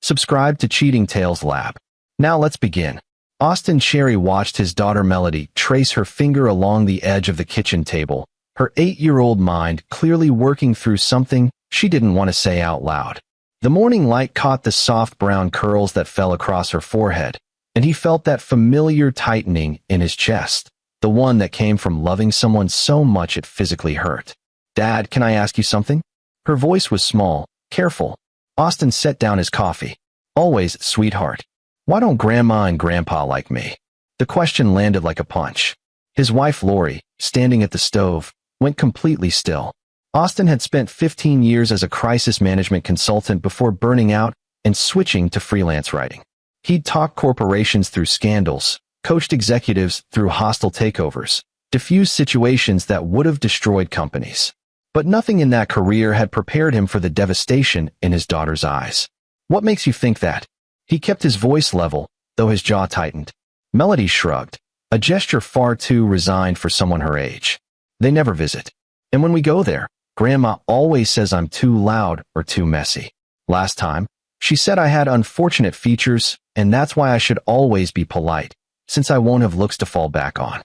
Subscribe to Cheating Tales Lab. Now let's begin. Austin Cherry watched his daughter Melody trace her finger along the edge of the kitchen table, her 8-year-old mind clearly working through something she didn't want to say out loud. The morning light caught the soft brown curls that fell across her forehead, and he felt that familiar tightening in his chest, the one that came from loving someone so much it physically hurt. "Dad, can I ask you something?" Her voice was small, careful. Austin set down his coffee. "Always, sweetheart. Why don't Grandma and Grandpa like me?" The question landed like a punch. His wife Lori, standing at the stove, went completely still. Austin had spent 15 years as a crisis management consultant before burning out and switching to freelance writing. He'd talked corporations through scandals, coached executives through hostile takeovers, diffused situations that would have destroyed companies. But nothing in that career had prepared him for the devastation in his daughter's eyes. "What makes you think that?" He kept his voice level, though his jaw tightened. Melody shrugged, a gesture far too resigned for someone her age. "They never visit. And when we go there, Grandma always says I'm too loud or too messy. Last time, she said I had unfortunate features, and that's why I should always be polite, since I won't have looks to fall back on."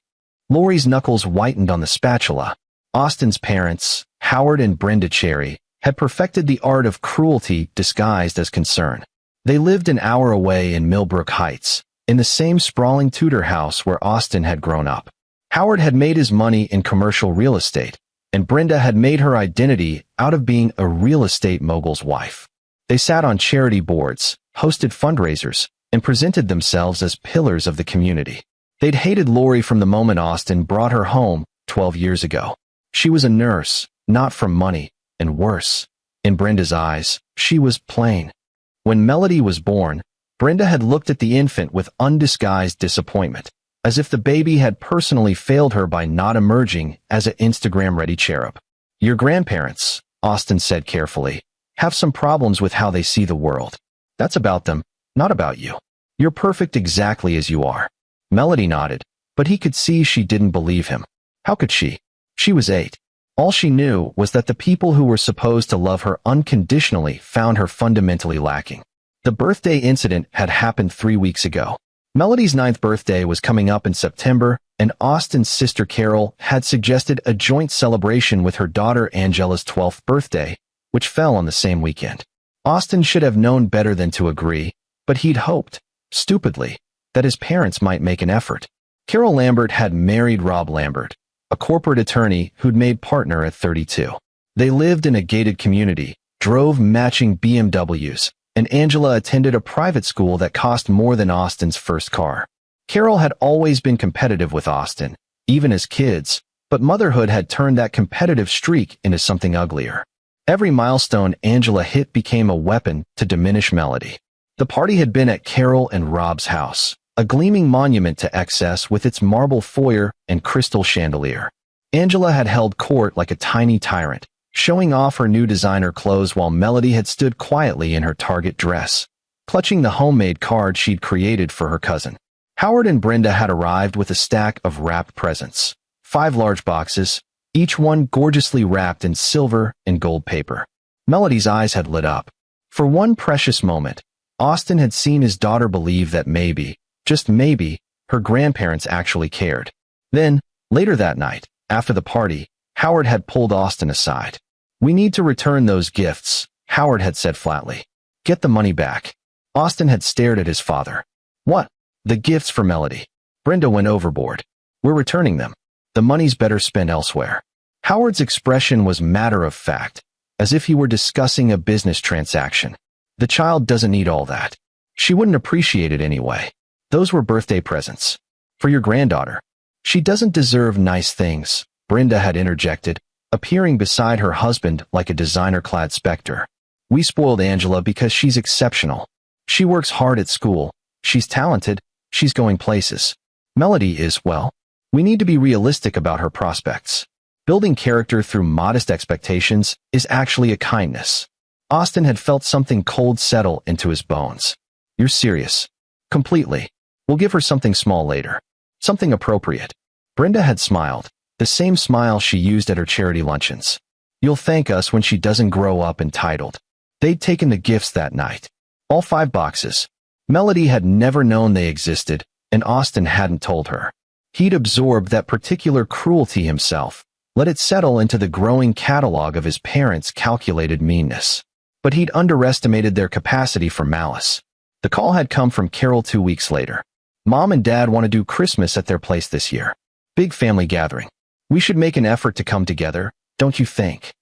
Lori's knuckles whitened on the spatula. Austin's parents, Howard and Brenda Cherry, had perfected the art of cruelty disguised as concern. They lived an hour away in Millbrook Heights, in the same sprawling Tudor house where Austin had grown up. Howard had made his money in commercial real estate, and Brenda had made her identity out of being a real estate mogul's wife. They sat on charity boards, hosted fundraisers, and presented themselves as pillars of the community. They'd hated Lori from the moment Austin brought her home 12 years ago. She was a nurse, not from money, and worse. In Brenda's eyes, she was plain. When Melody was born, Brenda had looked at the infant with undisguised disappointment, as if the baby had personally failed her by not emerging as an Instagram-ready cherub. "Your grandparents," Austin said carefully, "have some problems with how they see the world. That's about them, not about you. You're perfect exactly as you are." Melody nodded, but he could see she didn't believe him. How could she? She was 8. All she knew was that the people who were supposed to love her unconditionally found her fundamentally lacking. The birthday incident had happened 3 weeks ago. Melody's 9th birthday was coming up in September, and Austin's sister Carol had suggested a joint celebration with her daughter Angela's 12th birthday, which fell on the same weekend. Austin should have known better than to agree, but he'd hoped, stupidly, that his parents might make an effort. Carol Lambert had married Rob Lambert, a corporate attorney who'd made partner at 32. They lived in a gated community, drove matching BMWs, and Angela attended a private school that cost more than Austin's first car. Carol had always been competitive with Austin, even as kids, but motherhood had turned that competitive streak into something uglier. Every milestone Angela hit became a weapon to diminish Melody. The party had been at Carol and Rob's house, a gleaming monument to excess with its marble foyer and crystal chandelier. Angela had held court like a tiny tyrant, showing off her new designer clothes while Melody had stood quietly in her Target dress, clutching the homemade card she'd created for her cousin. Howard and Brenda had arrived with a stack of wrapped presents, 5 large boxes, each one gorgeously wrapped in silver and gold paper. Melody's eyes had lit up. For one precious moment, Austin had seen his daughter believe that maybe, just maybe, her grandparents actually cared. Then, later that night, after the party, Howard had pulled Austin aside. "We need to return those gifts," Howard had said flatly. "Get the money back." Austin had stared at his father. "What?" "The gifts for Melody." Brenda went overboard. "We're returning them. The money's better spent elsewhere." Howard's expression was matter-of-fact, as if he were discussing a business transaction. "The child doesn't need all that. She wouldn't appreciate it anyway. Those were birthday presents. For your granddaughter. She doesn't deserve nice things," Brenda had interjected, appearing beside her husband like a designer-clad specter. "We spoiled Angela because she's exceptional. She works hard at school. She's talented. She's going places. Melody is, well, we need to be realistic about her prospects. Building character through modest expectations is actually a kindness." Austin had felt something cold settle into his bones. "You're serious?" "Completely. We'll give her something small later. Something appropriate." Brenda had smiled, the same smile she used at her charity luncheons. "You'll thank us when she doesn't grow up entitled." They'd taken the gifts that night. All 5 boxes. Melody had never known they existed, and Austin hadn't told her. He'd absorbed that particular cruelty himself, let it settle into the growing catalog of his parents' calculated meanness. But he'd underestimated their capacity for malice. The call had come from Carol 2 weeks later. Mom and Dad want to do Christmas at their place this year. Big family gathering. We should make an effort to come together, don't you think?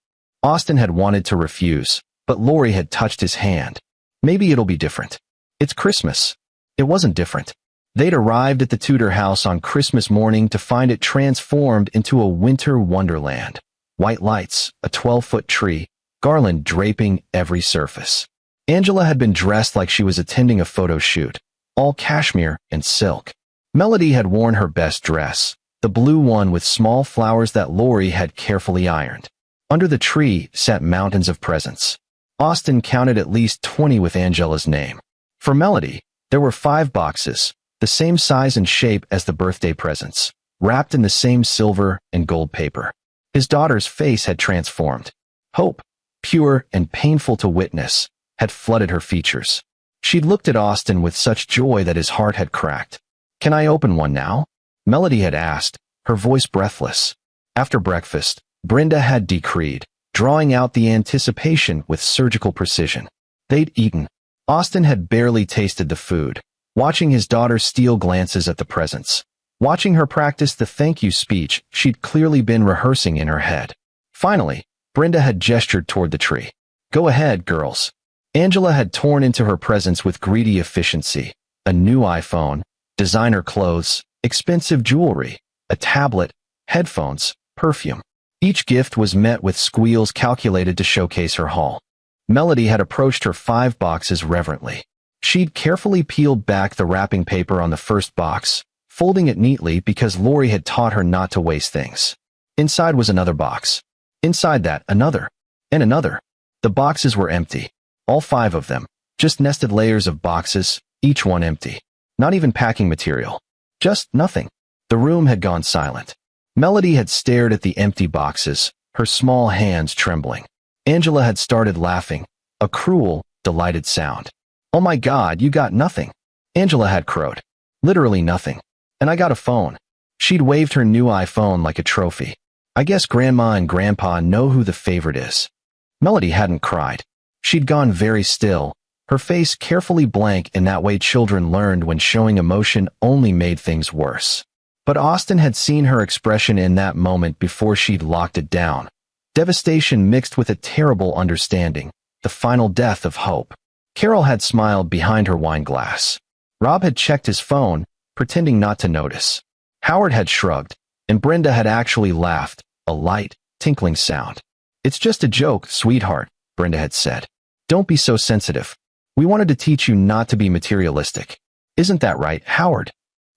Austin had wanted to refuse, but Lori had touched his hand. Maybe it'll be different. It's Christmas. It wasn't different. They'd arrived at the Tudor house on Christmas morning to find it transformed into a winter wonderland. White lights, a 12-foot tree, garland draping every surface. Angela had been dressed like she was attending a photo shoot, all cashmere and silk. Melody had worn her best dress, the blue one with small flowers that Lori had carefully ironed. Under the tree sat mountains of presents. Austin counted at least 20 with Angela's name. For Melody, there were 5 boxes, the same size and shape as the birthday presents, wrapped in the same silver and gold paper. His daughter's face had transformed. Hope, pure and painful to witness, had flooded her features. She'd looked at Austin with such joy that his heart had cracked. "Can I open one now?" Melody had asked, her voice breathless. After breakfast, Brenda had decreed, drawing out the anticipation with surgical precision. They'd eaten. Austin had barely tasted the food, watching his daughter steal glances at the presents, watching her practice the thank you speech she'd clearly been rehearsing in her head. Finally, Brenda had gestured toward the tree. "Go ahead, girls." Angela had torn into her presents with greedy efficiency. A new iPhone, designer clothes, expensive jewelry, a tablet, headphones, perfume. Each gift was met with squeals calculated to showcase her haul. Melody had approached her 5 boxes reverently. She'd carefully peeled back the wrapping paper on the first box, folding it neatly because Lori had taught her not to waste things. Inside was another box. Inside that, another. And another. The boxes were empty. All 5 of them. Just nested layers of boxes, each one empty. Not even packing material. Just nothing. The room had gone silent. Melody had stared at the empty boxes, her small hands trembling. Angela had started laughing, a cruel, delighted sound. "Oh my God, you got nothing." Angela had crowed. "Literally nothing. And I got a phone." She'd waved her new iPhone like a trophy. "I guess Grandma and Grandpa know who the favorite is." Melody hadn't cried. She'd gone very still, her face carefully blank in that way children learned when showing emotion only made things worse. But Austin had seen her expression in that moment before she'd locked it down. Devastation mixed with a terrible understanding, the final death of hope. Carol had smiled behind her wine glass. Rob had checked his phone, pretending not to notice. Howard had shrugged, and Brenda had actually laughed, a light, tinkling sound. "It's just a joke, sweetheart," Brenda had said. "Don't be so sensitive. We wanted to teach you not to be materialistic. Isn't that right, Howard?"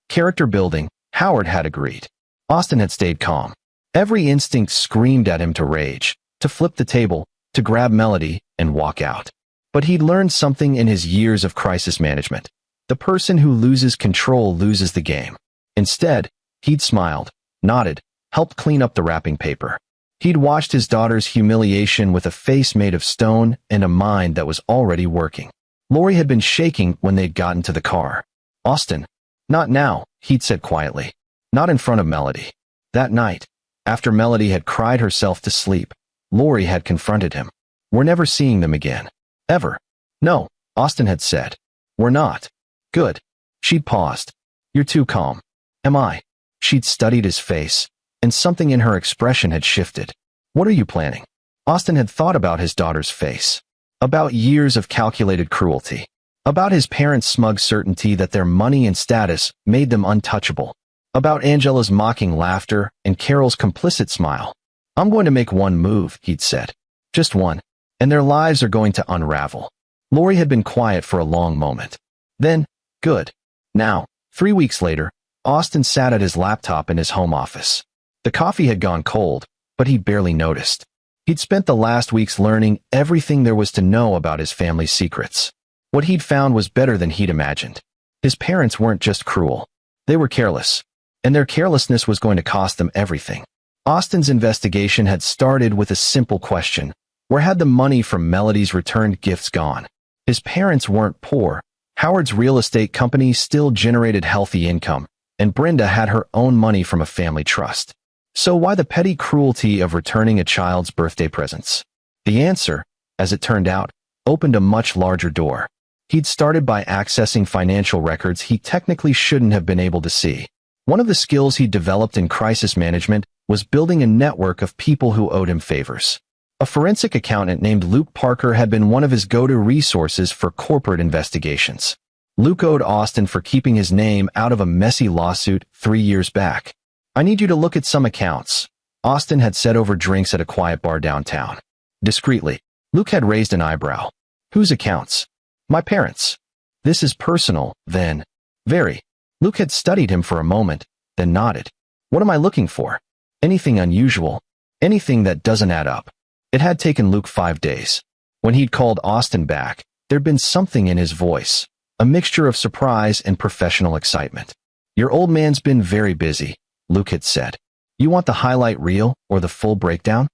Character building, Howard had agreed. Austin had stayed calm. Every instinct screamed at him to rage, to flip the table, to grab Melody, and walk out. But he'd learned something in his years of crisis management. The person who loses control loses the game. Instead, he'd smiled, nodded, helped clean up the wrapping paper. He'd watched his daughter's humiliation with a face made of stone and a mind that was already working. Lori had been shaking when they'd gotten to the car. "Austin, not now," he'd said quietly. Not in front of Melody. That night, after Melody had cried herself to sleep, Lori had confronted him. "We're never seeing them again. Ever." "No," Austin had said. "We're not." "Good." She'd paused. "You're too calm." "Am I?" She'd studied his face, and something in her expression had shifted. "What are you planning?" Austin had thought about his daughter's face. About years of calculated cruelty. About his parents' smug certainty that their money and status made them untouchable. About Angela's mocking laughter and Carol's complicit smile. "I'm going to make one move," he'd said. "Just one. And their lives are going to unravel." Lori had been quiet for a long moment. Then, "Good. Now." 3 weeks later, Austin sat at his laptop in his home office. The coffee had gone cold, but he barely noticed. He'd spent the last weeks learning everything there was to know about his family's secrets. What he'd found was better than he'd imagined. His parents weren't just cruel. They were careless. And their carelessness was going to cost them everything. Austin's investigation had started with a simple question. Where had the money from Melody's returned gifts gone? His parents weren't poor. Howard's real estate company still generated healthy income, and Brenda had her own money from a family trust. So why the petty cruelty of returning a child's birthday presents? The answer, as it turned out, opened a much larger door. He'd started by accessing financial records he technically shouldn't have been able to see. One of the skills he developed in crisis management was building a network of people who owed him favors. A forensic accountant named Luke Parker had been one of his go-to resources for corporate investigations. Luke owed Austin for keeping his name out of a messy lawsuit 3 years back. "I need you to look at some accounts," Austin had said over drinks at a quiet bar downtown. Discreetly, Luke had raised an eyebrow. "Whose accounts?" "My parents." "This is personal, then." "Very." Luke had studied him for a moment, then nodded. "What am I looking for?" "Anything unusual. Anything that doesn't add up." It had taken Luke 5 days. When he'd called Austin back, there'd been something in his voice, a mixture of surprise and professional excitement. "Your old man's been very busy," Luke had said. "You want the highlight reel or the full breakdown?"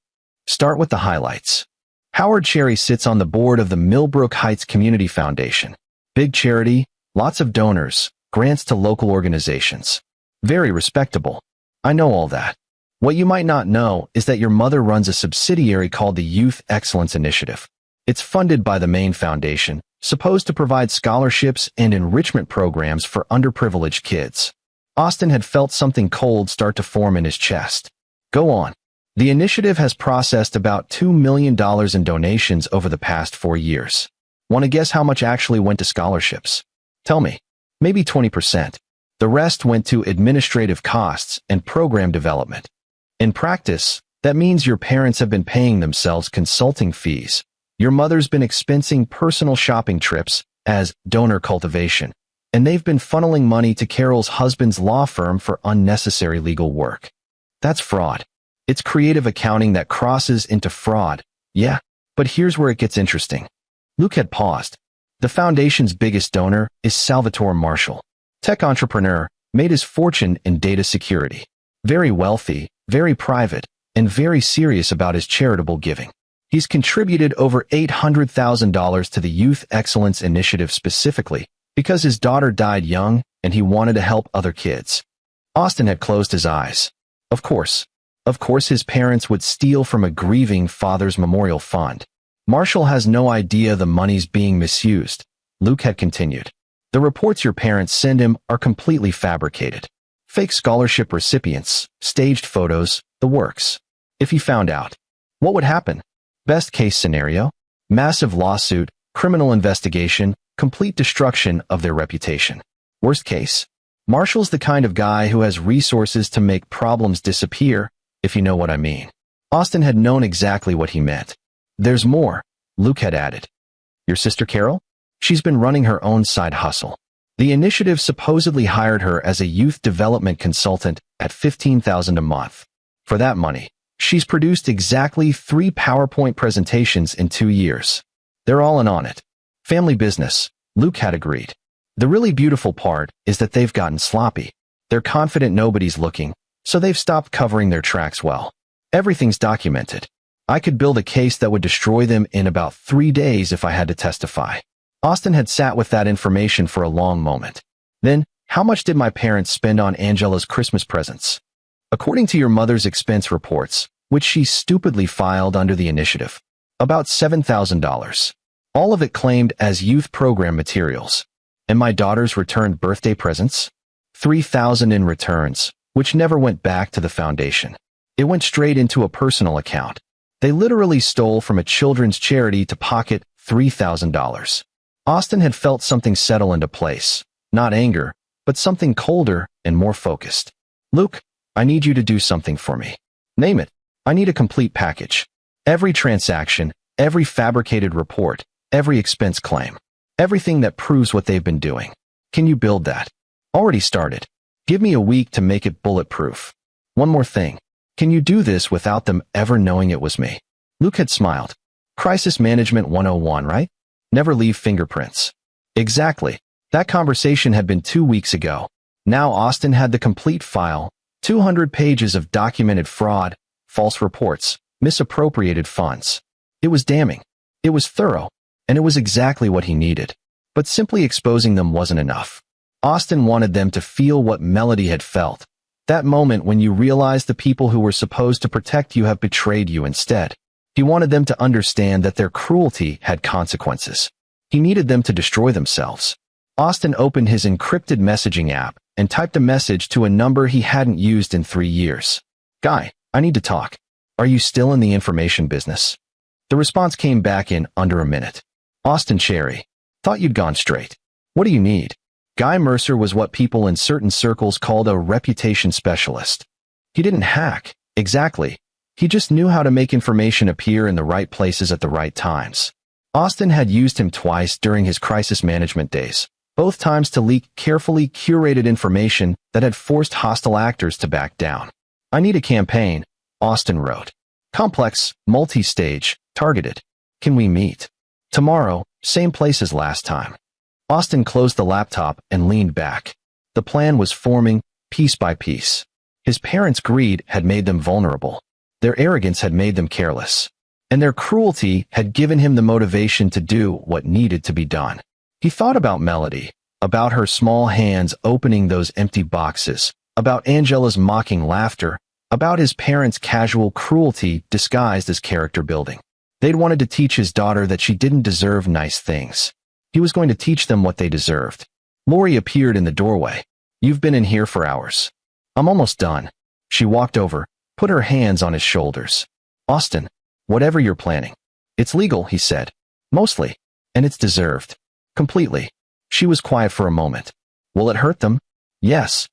"Start with the highlights." Howard Cherry sits on the board of the Millbrook Heights Community Foundation. Big charity, lots of donors, grants to local organizations. Very respectable. "I know all that. What you might not know is that your mother runs a subsidiary called the Youth Excellence Initiative. It's funded by the main foundation, supposed to provide scholarships and enrichment programs for underprivileged kids." Austin had felt something cold start to form in his chest. "Go on." "The initiative has processed about $2 million in donations over the past 4 years. Want to guess how much actually went to scholarships?" "Tell me." "Maybe 20%. The rest went to administrative costs and program development. In practice, that means your parents have been paying themselves consulting fees. Your mother's been expensing personal shopping trips as donor cultivation, and they've been funneling money to Carol's husband's law firm for unnecessary legal work. That's fraud. It's creative accounting that crosses into fraud. Yeah, but here's where it gets interesting." Luke had paused. The foundation's biggest donor is Salvatore Marshall. Tech entrepreneur, made his fortune in data security. Very wealthy, very private, and very serious about his charitable giving. He's contributed over $800,000 to the Youth Excellence Initiative specifically because his daughter died young and he wanted to help other kids. Austin had closed his eyes. Of course his parents would steal from a grieving father's memorial fund. "Marshall has no idea the money's being misused," Luke had continued. "The reports your parents send him are completely fabricated. Fake scholarship recipients, staged photos, the works. If he found out, what would happen? Best case scenario? Massive lawsuit, criminal investigation, complete destruction of their reputation. Worst case? Marshall's the kind of guy who has resources to make problems disappear, if you know what I mean." Austin had known exactly what he meant. "There's more," Luke had added. "Your sister Carol? She's been running her own side hustle. The initiative supposedly hired her as a youth development consultant at $15,000 a month. For that money, she's produced exactly 3 PowerPoint presentations in 2 years. They're all in on it. Family business," Luke had agreed. "The really beautiful part is that they've gotten sloppy. They're confident nobody's looking, so they've stopped covering their tracks well. Everything's documented. I could build a case that would destroy them in about 3 days if I had to testify." Austin had sat with that information for a long moment. "Then, how much did my parents spend on Angela's Christmas presents?" "According to your mother's expense reports, which she stupidly filed under the initiative, about $7,000. All of it claimed as youth program materials. And my daughter's returned birthday presents? $3,000 in returns, which never went back to the foundation. It went straight into a personal account. They literally stole from a children's charity to pocket $3,000. Austin had felt something settle into place. Not anger, but something colder and more focused. "Luke, I need you to do something for me." "Name it." "I need a complete package. Every transaction, every fabricated report, every expense claim. Everything that proves what they've been doing. Can you build that?" "Already started. Give me a week to make it bulletproof." "One more thing. Can you do this without them ever knowing it was me?" Luke had smiled. "Crisis Management 101, right? Never leave fingerprints." Exactly. That conversation had been 2 weeks ago. Now Austin had the complete file, 200 pages of documented fraud, false reports, misappropriated funds. It was damning. It was thorough. and it was exactly what he needed. But simply exposing them wasn't enough. Austin wanted them to feel what Melody had felt. That moment when you realize the people who were supposed to protect you have betrayed you instead. He wanted them to understand that their cruelty had consequences. He needed them to destroy themselves. Austin opened his encrypted messaging app and typed a message to a number he hadn't used in 3 years. "Guy, I need to talk. Are you still in the information business?" The response came back in under a minute. "Austin Cherry. Thought you'd gone straight. What do you need?" Guy Mercer was what people in certain circles called a reputation specialist. He didn't hack, exactly. He just knew how to make information appear in the right places at the right times. Austin had used him twice during his crisis management days, both times to leak carefully curated information that had forced hostile actors to back down. "I need a campaign," Austin wrote. "Complex, multi-stage, targeted. Can we meet?" "Tomorrow, same place as last time." Austin closed the laptop and leaned back. The plan was forming, piece by piece. His parents' greed had made them vulnerable. Their arrogance had made them careless. And their cruelty had given him the motivation to do what needed to be done. He thought about Melody, about her small hands opening those empty boxes, about Angela's mocking laughter, about his parents' casual cruelty disguised as character building. They'd wanted to teach his daughter that she didn't deserve nice things. He was going to teach them what they deserved. Lori appeared in the doorway. "You've been in here for hours." "I'm almost done." She walked over, put her hands on his shoulders. "Austin, whatever you're planning. It's legal," he said. "Mostly. And it's deserved. Completely." She was quiet for a moment. "Will it hurt them?" "Yes."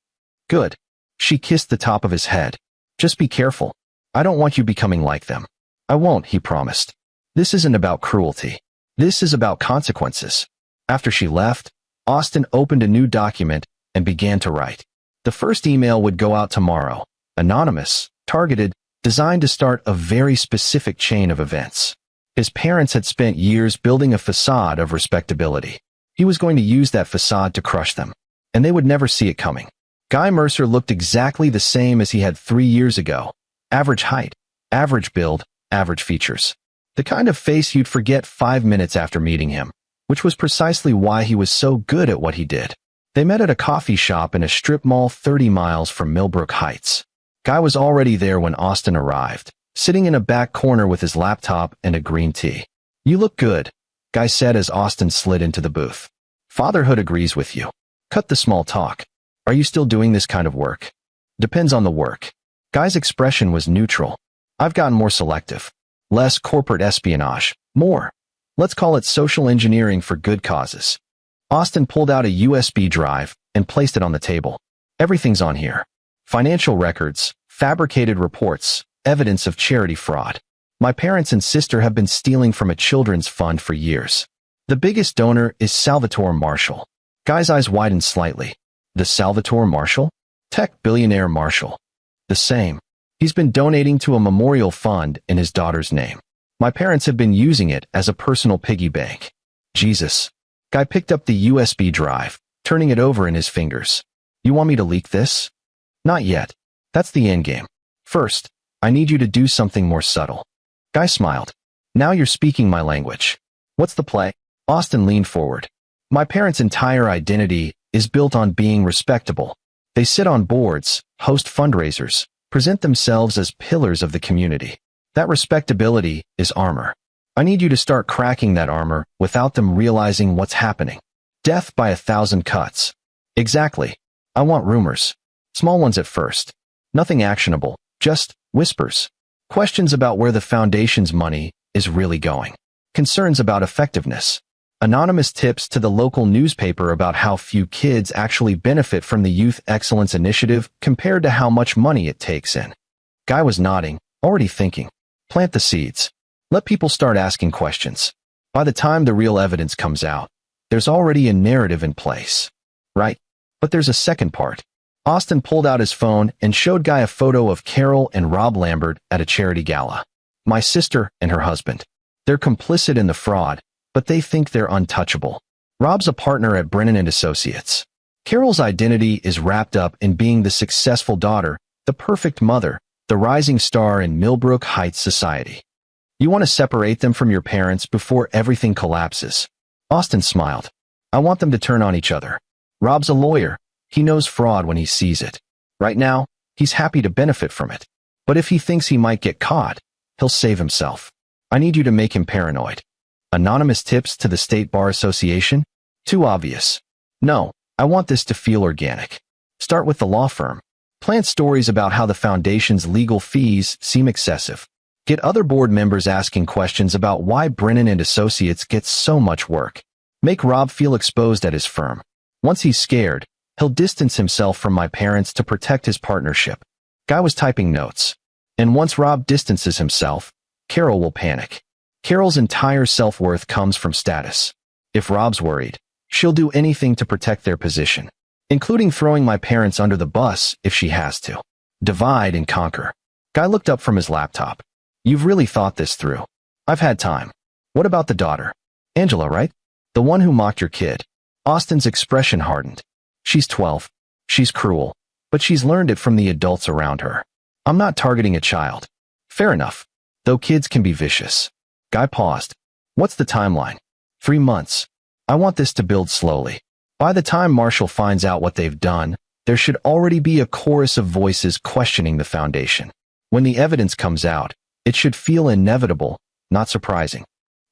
"Good." She kissed the top of his head. "Just be careful. I don't want you becoming like them." "I won't," he promised. "This isn't about cruelty. This is about consequences." After she left, Austin opened a new document and began to write. The first email would go out tomorrow, anonymous, targeted, designed to start a very specific chain of events. His parents had spent years building a facade of respectability. He was going to use that facade to crush them, and they would never see it coming. Guy Mercer looked exactly the same as he had 3 years ago. Average height, average build, average features. The kind of face you'd forget 5 minutes after meeting him, which was precisely why he was so good at what he did. They met at a coffee shop in a strip mall 30 miles from Millbrook Heights. Guy was already there when Austin arrived, sitting in a back corner with his laptop and a green tea. "You look good," Guy said as Austin slid into the booth. "Fatherhood agrees with you. Cut the small talk. Are you still doing this kind of work?" "Depends on the work." Guy's expression was neutral. "I've gotten more selective. Less corporate espionage. More. Let's call it social engineering for good causes." Austin pulled out a USB drive and placed it on the table. "Everything's on here. Financial records, fabricated reports, evidence of charity fraud. My parents and sister have been stealing from a children's fund for years. The biggest donor is Salvatore Marshall." Guy's eyes widened slightly. "The Salvatore Marshall? Tech billionaire Marshall." "The same. He's been donating to a memorial fund in his daughter's name. My parents have been using it as a personal piggy bank." "Jesus." Guy picked up the USB drive, turning it over in his fingers. "You want me to leak this?" "Not yet. That's the endgame. First, I need you to do something more subtle." Guy smiled. "Now you're speaking my language. What's the play?" Austin leaned forward. "My parents' entire identity is built on being respectable. They sit on boards, host fundraisers, present themselves as pillars of the community. That respectability is armor. I need you to start cracking that armor without them realizing what's happening. Death by 1,000 cuts." "Exactly. I want rumors. Small ones at first. Nothing actionable, just whispers. Questions about where the foundation's money is really going. Concerns about effectiveness. Anonymous tips to the local newspaper about how few kids actually benefit from the Youth Excellence Initiative compared to how much money it takes in." Guy was nodding, already thinking. "Plant the seeds. Let people start asking questions. By the time the real evidence comes out, there's already a narrative in place. Right? But there's a second part." Austin pulled out his phone and showed Guy a photo of Carol and Rob Lambert at a charity gala. "My sister and her husband. They're complicit in the fraud, but they think they're untouchable. Rob's a partner at Brennan and Associates. Carol's identity is wrapped up in being the successful daughter, the perfect mother, the rising star in Millbrook Heights society. You want to separate them from your parents before everything collapses. Austin smiled. I want them to turn on each other. Rob's a lawyer. He knows fraud when he sees it. Right now, he's happy to benefit from it. But if he thinks he might get caught, he'll save himself. I need you to make him paranoid. Anonymous tips to the State Bar Association? Too obvious. No, I want this to feel organic. Start with the law firm. Plant stories about how the foundation's legal fees seem excessive. Get other board members asking questions about why Brennan and Associates gets so much work. Make Rob feel exposed at his firm. Once he's scared, he'll distance himself from my parents to protect his partnership. Guy was typing notes. And once Rob distances himself, Carol will panic. Carol's entire self-worth comes from status. If Rob's worried, she'll do anything to protect their position, including throwing my parents under the bus if she has to. Divide and conquer. Guy looked up from his laptop. You've really thought this through. I've had time. What about the daughter? Angela, right? The one who mocked your kid. Austin's expression hardened. She's 12. She's cruel. But she's learned it from the adults around her. I'm not targeting a child. Fair enough. Though kids can be vicious. Guy paused. What's the timeline? 3 months. I want this to build slowly. By the time Marshall finds out what they've done, there should already be a chorus of voices questioning the foundation. When the evidence comes out, it should feel inevitable, not surprising.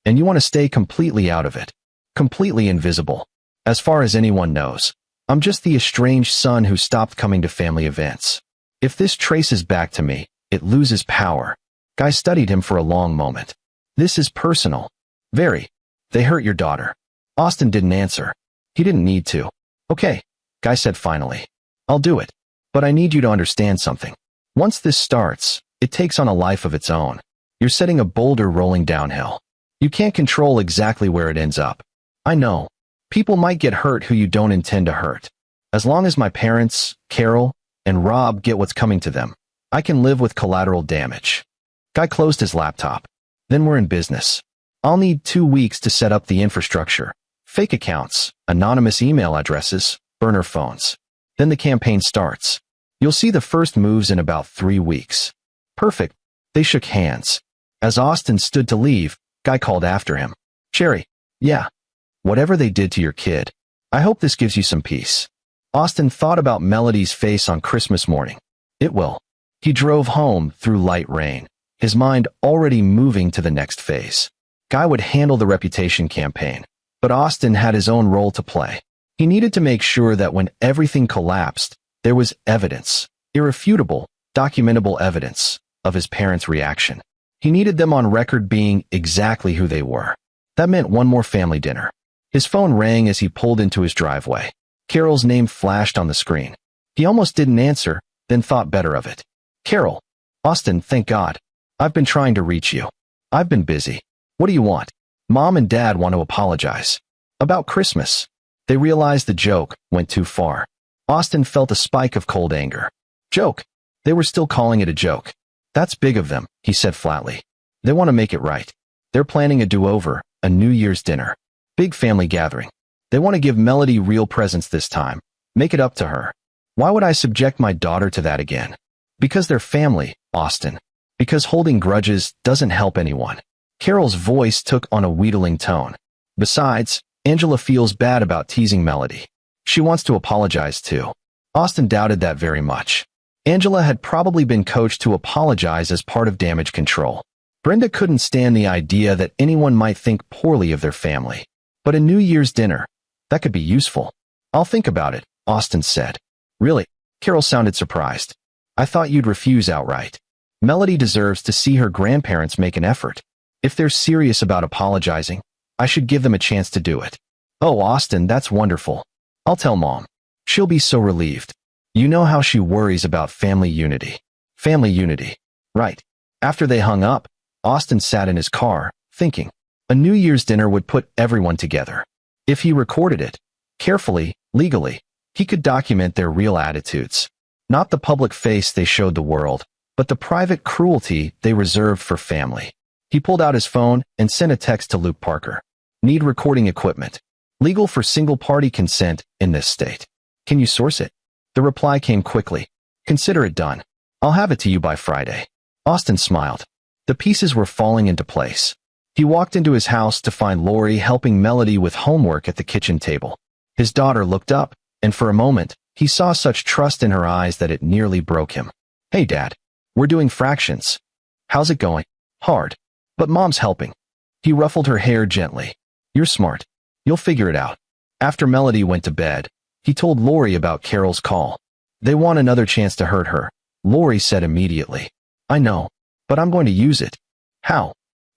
And you want to stay completely out of it. Completely invisible. As far as anyone knows, I'm just the estranged son who stopped coming to family events. If this traces back to me, it loses power. Guy studied him for a long moment. This is personal. Very. They hurt your daughter. Austin didn't answer. He didn't need to. Okay, Guy said finally. I'll do it. But I need you to understand something. Once this starts, it takes on a life of its own. You're setting a boulder rolling downhill. You can't control exactly where it ends up. I know. People might get hurt who you don't intend to hurt. As long as my parents, Carol, and Rob get what's coming to them, I can live with collateral damage. Guy closed his laptop. Then we're in business. I'll need 2 weeks to set up the infrastructure. Fake accounts, anonymous email addresses, burner phones. Then the campaign starts. You'll see the first moves in about 3 weeks. Perfect. They shook hands. As Austin stood to leave, Guy called after him. Cherry. Yeah. Whatever they did to your kid, I hope this gives you some peace. Austin thought about Melody's face on Christmas morning. It will. He drove home through light rain, his mind already moving to the next phase. Guy would handle the reputation campaign, but Austin had his own role to play. He needed to make sure that when everything collapsed, there was evidence, irrefutable, documentable evidence, of his parents' reaction. He needed them on record being exactly who they were. That meant one more family dinner. His phone rang as he pulled into his driveway. Carol's name flashed on the screen. He almost didn't answer, then thought better of it. Carol. Austin, thank God. I've been trying to reach you. I've been busy. What do you want? Mom and Dad want to apologize. About Christmas. They realized the joke went too far. Austin felt a spike of cold anger. Joke. They were still calling it a joke. That's big of them, he said flatly. They want to make it right. They're planning a do-over, a New Year's dinner. Big family gathering. They want to give Melody real presents this time. Make it up to her. Why would I subject my daughter to that again? Because they're family, Austin. Because holding grudges doesn't help anyone. Carol's voice took on a wheedling tone. Besides, Angela feels bad about teasing Melody. She wants to apologize too. Austin doubted that very much. Angela had probably been coached to apologize as part of damage control. Brenda couldn't stand the idea that anyone might think poorly of their family. But a New Year's dinner, that could be useful. I'll think about it, Austin said. Really? Carol sounded surprised. I thought you'd refuse outright. Melody deserves to see her grandparents make an effort. If they're serious about apologizing, I should give them a chance to do it. Oh, Austin, that's wonderful. I'll tell Mom. She'll be so relieved. You know how she worries about family unity. Family unity. Right. After they hung up, Austin sat in his car, thinking. A New Year's dinner would put everyone together. If he recorded it, carefully, legally, he could document their real attitudes. Not the public face they showed the world, but the private cruelty they reserved for family. He pulled out his phone and sent a text to Luke Parker. Need recording equipment. Legal for single-party consent in this state. Can you source it? The reply came quickly. Consider it done. I'll have it to you by Friday. Austin smiled. The pieces were falling into place. He walked into his house to find Lori helping Melody with homework at the kitchen table. His daughter looked up, and for a moment, he saw such trust in her eyes that it nearly broke him. "Hey, Dad. We're doing fractions. How's it going?" "Hard. But Mom's helping." He ruffled her hair gently. "You're smart. You'll figure it out." After Melody went to bed, he told Lori about Carol's call. "They want another chance to hurt her," Lori said immediately. "I know, but I'm going to use it." "How?"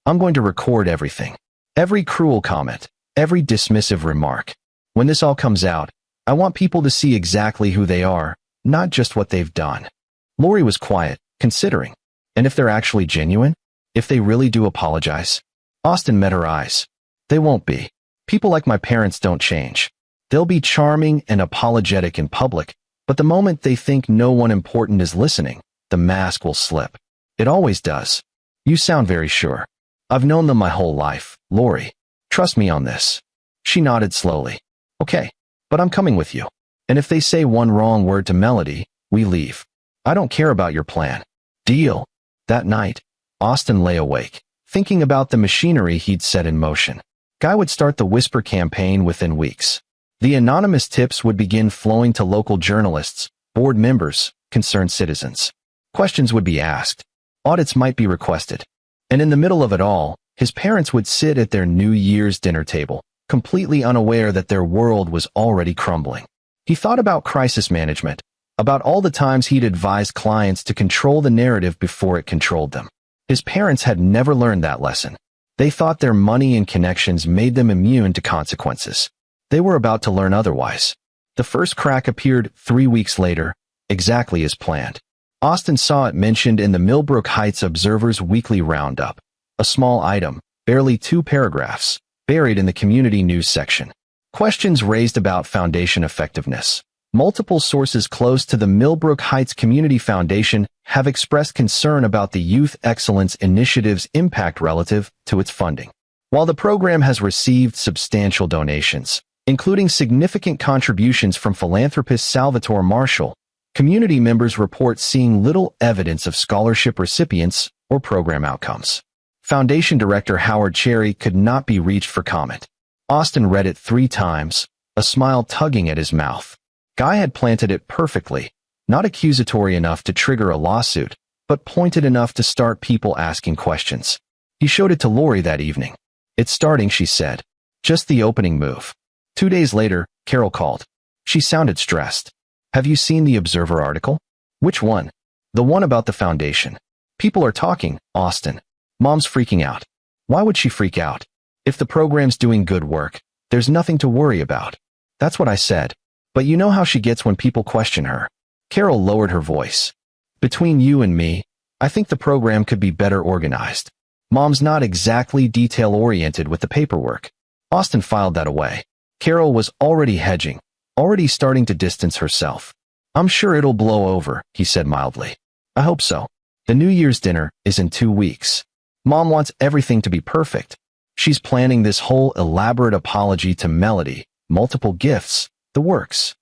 "I'm going to record everything. Every cruel comment, every dismissive remark. When this all comes out, I want people to see exactly who they are, not just what they've done." Lori was quiet, considering. And if they're actually genuine? If they really do apologize? Austin met her eyes. "They won't be. People like my parents don't change. They'll be charming and apologetic in public, but the moment they think no one important is listening, the mask will slip. It always does." "You sound very sure." "I've known them my whole life, Lori. Trust me on this." She nodded slowly. "Okay, but I'm coming with you. And if they say one wrong word to Melody, we leave. I don't care about your plan." "Deal." That night, Austin lay awake, thinking about the machinery he'd set in motion. Guy would start the Whisper campaign within weeks. The anonymous tips would begin flowing to local journalists, board members, concerned citizens. Questions would be asked. Audits might be requested. And in the middle of it all, his parents would sit at their New Year's dinner table, completely unaware that their world was already crumbling. He thought about crisis management, about all the times he'd advised clients to control the narrative before it controlled them. His parents had never learned that lesson. They thought their money and connections made them immune to consequences. They were about to learn otherwise. The first crack appeared 3 weeks later, exactly as planned. Austin saw it mentioned in the Millbrook Heights Observer's weekly roundup, a small item, barely 2 paragraphs, buried in the community news section. Questions raised about foundation effectiveness. Multiple sources close to the Millbrook Heights Community Foundation have expressed concern about the Youth Excellence Initiative's impact relative to its funding. While the program has received substantial donations, including significant contributions from philanthropist Salvatore Marshall, community members report seeing little evidence of scholarship recipients or program outcomes. Foundation Director Howard Cherry could not be reached for comment. Austin read it 3 times, a smile tugging at his mouth. Guy had planted it perfectly, not accusatory enough to trigger a lawsuit, but pointed enough to start people asking questions. He showed it to Lori that evening. "It's starting," she said. "Just the opening move." 2 days later, Carol called. She sounded stressed. "Have you seen the Observer article?" "Which one?" "The one about the foundation." "People are talking, Austin. Mom's freaking out." "Why would she freak out? If the program's doing good work, there's nothing to worry about." "That's what I said. But you know how she gets when people question her." Carol lowered her voice. "Between you and me, I think the program could be better organized. Mom's not exactly detail-oriented with the paperwork." Austin filed that away. Carol was already hedging, already starting to distance herself. "I'm sure it'll blow over," he said mildly. "I hope so. The New Year's dinner is in 2 weeks. Mom wants everything to be perfect. She's planning this whole elaborate apology to Melody, multiple gifts, the works.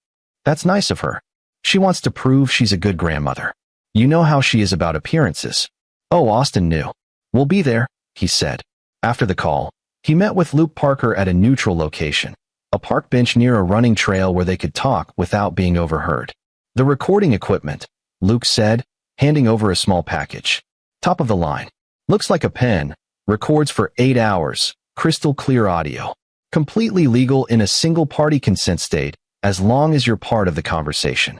That's nice of her. She wants to prove she's a good grandmother. You know how she is about appearances." "Oh, Austin knew." "We'll be there," he said. After the call, he met with Luke Parker at a neutral location, a park bench near a running trail where they could talk without being overheard. "The recording equipment," Luke said, handing over a small package. "Top of the line. Looks like a pen. Records for 8 hours. Crystal clear audio. Completely legal in a single-party consent state, as long as you're part of the conversation."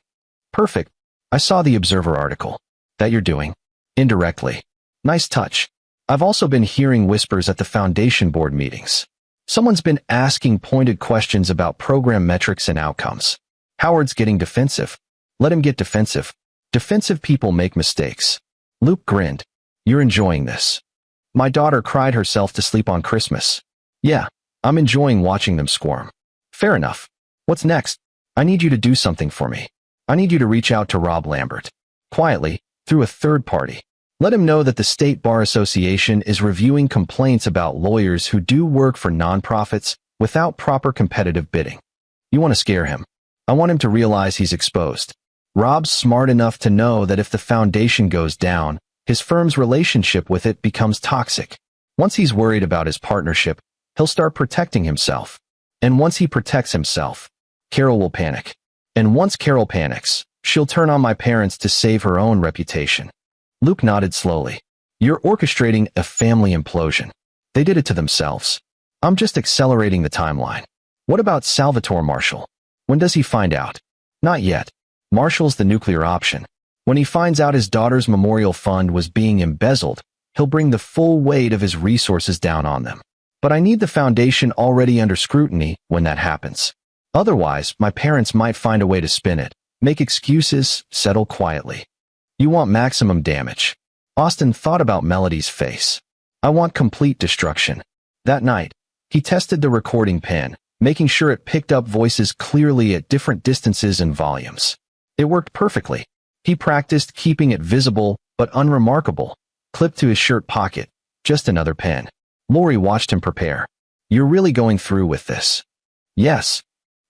"Perfect. I saw the Observer article." "That you're doing?" "Indirectly." "Nice touch. I've also been hearing whispers at the foundation board meetings. Someone's been asking pointed questions about program metrics and outcomes." "Howard's getting defensive." "Let him get defensive. Defensive people make mistakes." Luke grinned. "You're enjoying this." "My daughter cried herself to sleep on Christmas." "Yeah, I'm enjoying watching them squirm." "Fair enough. What's next?" "I need you to do something for me. I need you to reach out to Rob Lambert. Quietly, through a third party. Let him know that the State Bar Association is reviewing complaints about lawyers who do work for nonprofits without proper competitive bidding. You want to scare him. I want him to realize he's exposed. Rob's smart enough to know that if the foundation goes down, His firm's relationship with it becomes toxic. Once he's worried about his partnership, he'll start protecting himself. And once he protects himself, Carol will panic. And once Carol panics, she'll turn on my parents to save her own reputation. Luke nodded slowly. You're orchestrating a family implosion. They did it to themselves. I'm just accelerating the timeline. What about Salvatore Marshall? When does he find out? Not yet. Marshall's the nuclear option. When he finds out his daughter's memorial fund was being embezzled, he'll bring the full weight of his resources down on them. But I need the foundation already under scrutiny when that happens. Otherwise, my parents might find a way to spin it, make excuses, settle quietly. You want maximum damage. Austin thought about Melody's face. I want complete destruction. That night, he tested the recording pen, making sure it picked up voices clearly at different distances and volumes. It worked perfectly. He practiced keeping it visible but unremarkable, clipped to his shirt pocket, just another pen. Lori watched him prepare. You're really going through with this? Yes.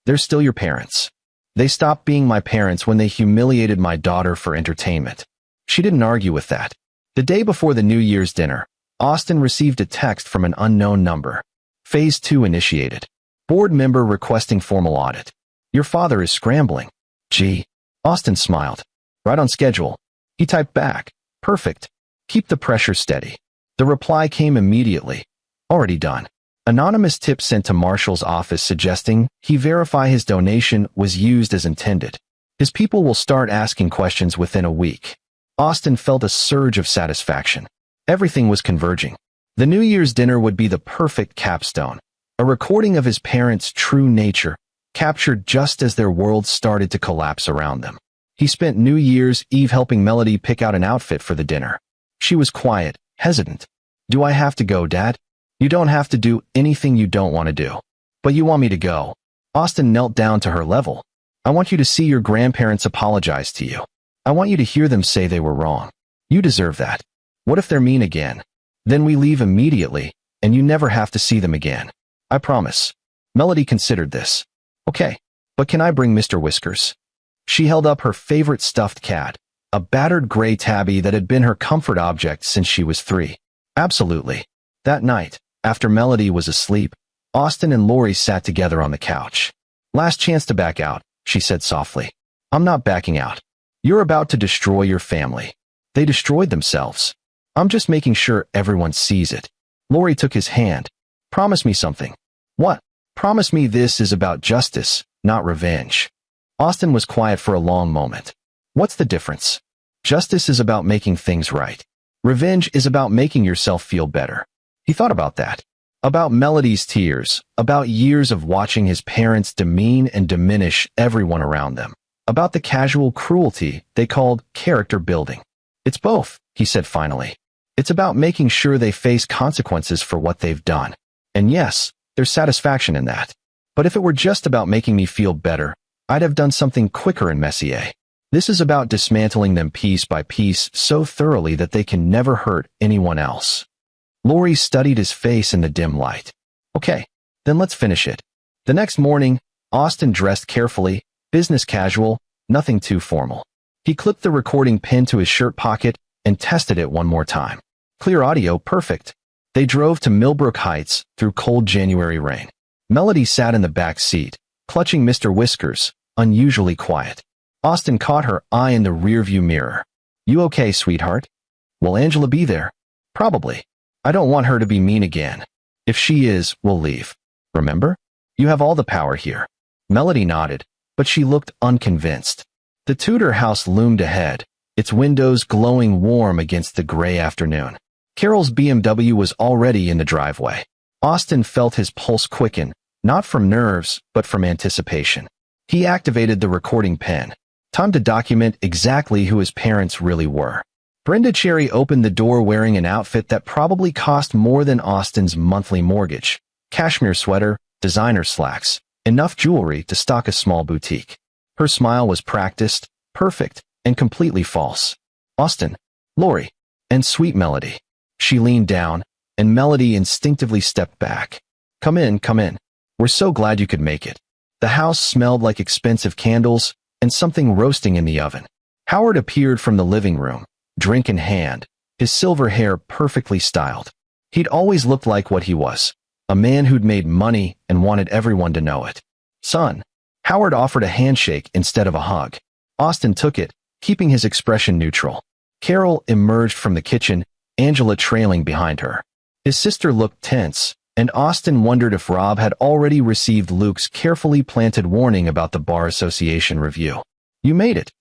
They're still your parents. They stopped being my parents when they humiliated my daughter for entertainment. She didn't argue with that. The day before the New Year's dinner, Austin received a text from an unknown number. Phase 2 initiated. Board member requesting formal audit. Your father is scrambling. Gee. Austin smiled. Right on schedule. He typed back. Perfect. Keep the pressure steady. The reply came immediately. Already done. Anonymous tip sent to Marshall's office suggesting he verify his donation was used as intended. His people will start asking questions within a week. Austin felt a surge of satisfaction. Everything was converging. The New Year's dinner would be the perfect capstone. A recording of his parents' true nature, captured just as their world started to collapse around them. He spent New Year's Eve helping Melody pick out an outfit for the dinner. She was quiet, hesitant. Do I have to go, Dad? You don't have to do anything you don't want to do. But you want me to go. Austin knelt down to her level. I want you to see your grandparents apologize to you. I want you to hear them say they were wrong. You deserve that. What if they're mean again? Then we leave immediately, and you never have to see them again. I promise. Melody considered this. Okay, but can I bring Mr. Whiskers? She held up her favorite stuffed cat, a battered gray tabby that had been her comfort object since she was 3. Absolutely. That night, after Melody was asleep, Austin and Lori sat together on the couch. Last chance to back out, she said softly. I'm not backing out. You're about to destroy your family. They destroyed themselves. I'm just making sure everyone sees it. Lori took his hand. Promise me something. What? Promise me this is about justice, not revenge. Austin was quiet for a long moment. What's the difference? Justice is about making things right. Revenge is about making yourself feel better. He thought about that. About Melody's tears, about years of watching his parents demean and diminish everyone around them, about the casual cruelty they called character building. It's both, he said finally. It's about making sure they face consequences for what they've done. And yes, there's satisfaction in that. But if it were just about making me feel better, I'd have done something quicker and Messier. This is about dismantling them piece by piece so thoroughly that they can never hurt anyone else. Lori studied his face in the dim light. Okay, then let's finish it. The next morning, Austin dressed carefully, business casual, nothing too formal. He clipped the recording pin to his shirt pocket and tested it one more time. Clear audio, perfect. They drove to Millbrook Heights through cold January rain. Melody sat in the back seat, clutching Mr. Whiskers, unusually quiet. Austin caught her eye in the rearview mirror. You okay, sweetheart? Will Angela be there? Probably. I don't want her to be mean again. If she is, we'll leave. Remember? You have all the power here. Melody nodded, but she looked unconvinced. The Tudor house loomed ahead, its windows glowing warm against the gray afternoon. Carol's BMW was already in the driveway. Austin felt his pulse quicken, not from nerves, but from anticipation. He activated the recording pen. Time to document exactly who his parents really were. Brenda Cherry opened the door wearing an outfit that probably cost more than Austin's monthly mortgage. Cashmere sweater, designer slacks, enough jewelry to stock a small boutique. Her smile was practiced, perfect, and completely false. Austin, Lori, and sweet Melody. She leaned down, and Melody instinctively stepped back. Come in, come in. We're so glad you could make it. The house smelled like expensive candles and something roasting in the oven. Howard appeared from the living room, drink in hand, his silver hair perfectly styled. He'd always looked like what he was, a man who'd made money and wanted everyone to know it. "Son." Howard offered a handshake instead of a hug. Austin took it, keeping his expression neutral. Carol emerged from the kitchen, Angela trailing behind her. His sister looked tense, and Austin wondered if Rob had already received Luke's carefully planted warning about the Bar Association review. "You made it."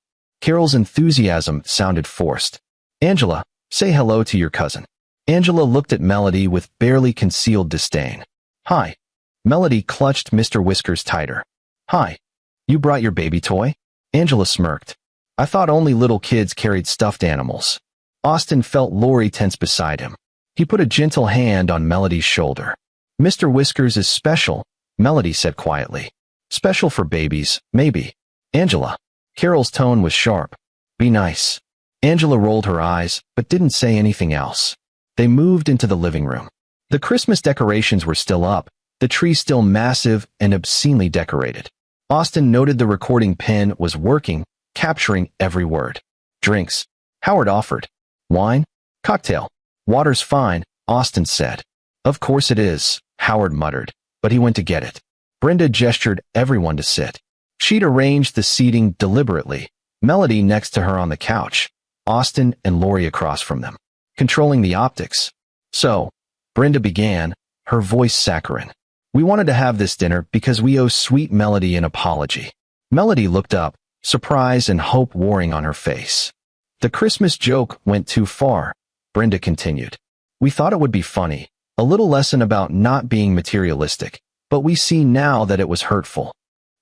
Carol's enthusiasm sounded forced. "Angela, say hello to your cousin." Angela looked at Melody with barely concealed disdain. "Hi." Melody clutched Mr. Whiskers tighter. "Hi. You brought your baby toy?" Angela smirked. "I thought only little kids carried stuffed animals." Austin felt Lori tense beside him. He put a gentle hand on Melody's shoulder. "Mr. Whiskers is special," Melody said quietly. "Special for babies, maybe." "Angela." Carol's tone was sharp. "Be nice." Angela rolled her eyes, but didn't say anything else. They moved into the living room. The Christmas decorations were still up, the tree still massive and obscenely decorated. Austin noted the recording pen was working, capturing every word. "Drinks," Howard offered. "Wine?" "Cocktail." "Water's fine," Austin said. "Of course it is," Howard muttered, but he went to get it. Brenda gestured everyone to sit. She'd arranged the seating deliberately, Melody next to her on the couch, Austin and Lori across from them, controlling the optics. "So," Brenda began, her voice saccharine, "we wanted to have this dinner because we owe Sweet Melody an apology." Melody looked up, surprise and hope warring on her face. "The Christmas joke went too far," Brenda continued. "We thought it would be funny, a little lesson about not being materialistic, but we see now that it was hurtful."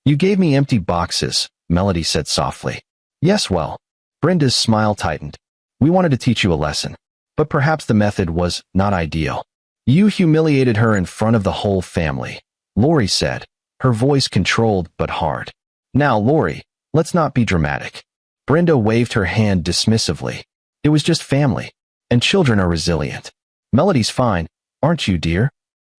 "You gave me empty boxes," Melody said softly. "Yes, well." Brenda's smile tightened. "We wanted to teach you a lesson, but perhaps the method was not ideal." "You humiliated her in front of the whole family," Lori said, her voice controlled but hard. "Now, Lori, let's not be dramatic." Brenda waved her hand dismissively. "It was just family, and children are resilient." "Melody's fine, aren't you, dear?"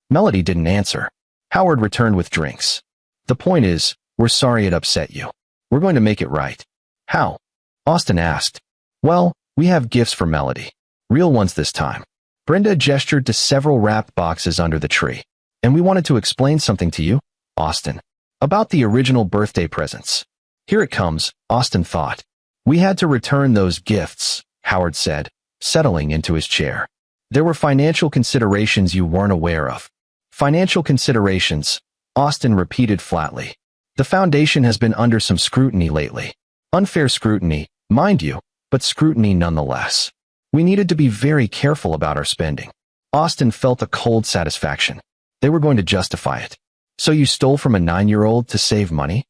Melody didn't answer. Howard returned with drinks. "The point is, we're sorry it upset you. We're going to make it right." "How?" Austin asked. "Well, we have gifts for Melody. Real ones this time." Brenda gestured to several wrapped boxes under the tree. "And we wanted to explain something to you, Austin, about the original birthday presents." "Here it comes," Austin thought. "We had to return those gifts," Howard said, settling into his chair. "There were financial considerations you weren't aware of." "Financial considerations," Austin repeated flatly. "The foundation has been under some scrutiny lately. Unfair scrutiny, mind you, but scrutiny nonetheless. We needed to be very careful about our spending." Austin felt a cold satisfaction. They were going to justify it. "So you stole from a 9-year-old to save money?"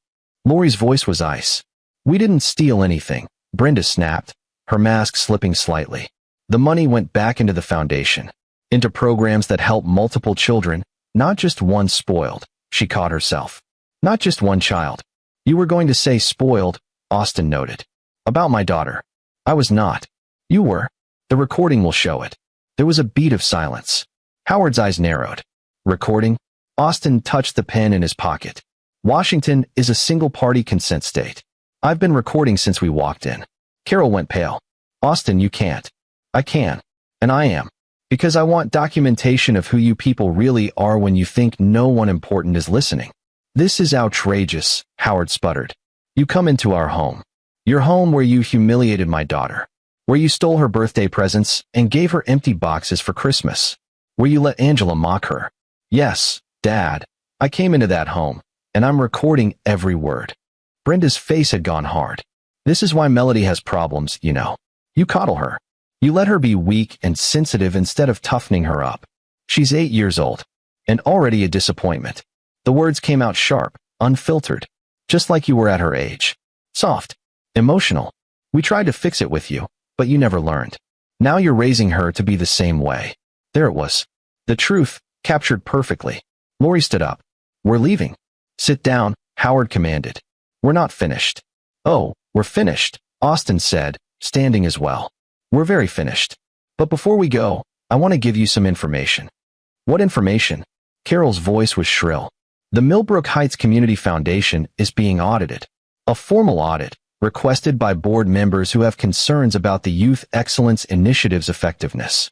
Lori's voice was ice. "We didn't steal anything," Brenda snapped, her mask slipping slightly. "The money went back into the foundation, into programs that help multiple children, not just one spoiled." She caught herself. "Not just one child." "You were going to say spoiled," Austin noted. "About my daughter." "I was not." "You were. The recording will show it." There was a beat of silence. Howard's eyes narrowed. "Recording?" Austin touched the pen in his pocket. "Washington is a single-party consent state. I've been recording since we walked in." Carol went pale. "Austin, you can't." "I can. And I am. Because I want documentation of who you people really are when you think no one important is listening." "This is outrageous," Howard sputtered. "You come into our home. Your home where you humiliated my daughter. Where you stole her birthday presents and gave her empty boxes for Christmas. Where you let Angela mock her. Yes, Dad, I came into that home, and I'm recording every word." Brenda's face had gone hard. "This is why Melody has problems, you know. You coddle her. You let her be weak and sensitive instead of toughening her up. She's 8 years old, and already a disappointment." The words came out sharp, unfiltered, just like you were at her age. Soft, emotional. "We tried to fix it with you, but you never learned. Now you're raising her to be the same way." There it was. The truth, captured perfectly. Lori stood up. "We're leaving." "Sit down," Howard commanded. "We're not finished." "Oh, we're finished," Austin said, standing as well. "We're very finished. But before we go, I want to give you some information." "What information?" Carol's voice was shrill. "The Millbrook Heights Community Foundation is being audited. A formal audit, requested by board members who have concerns about the Youth Excellence Initiative's effectiveness.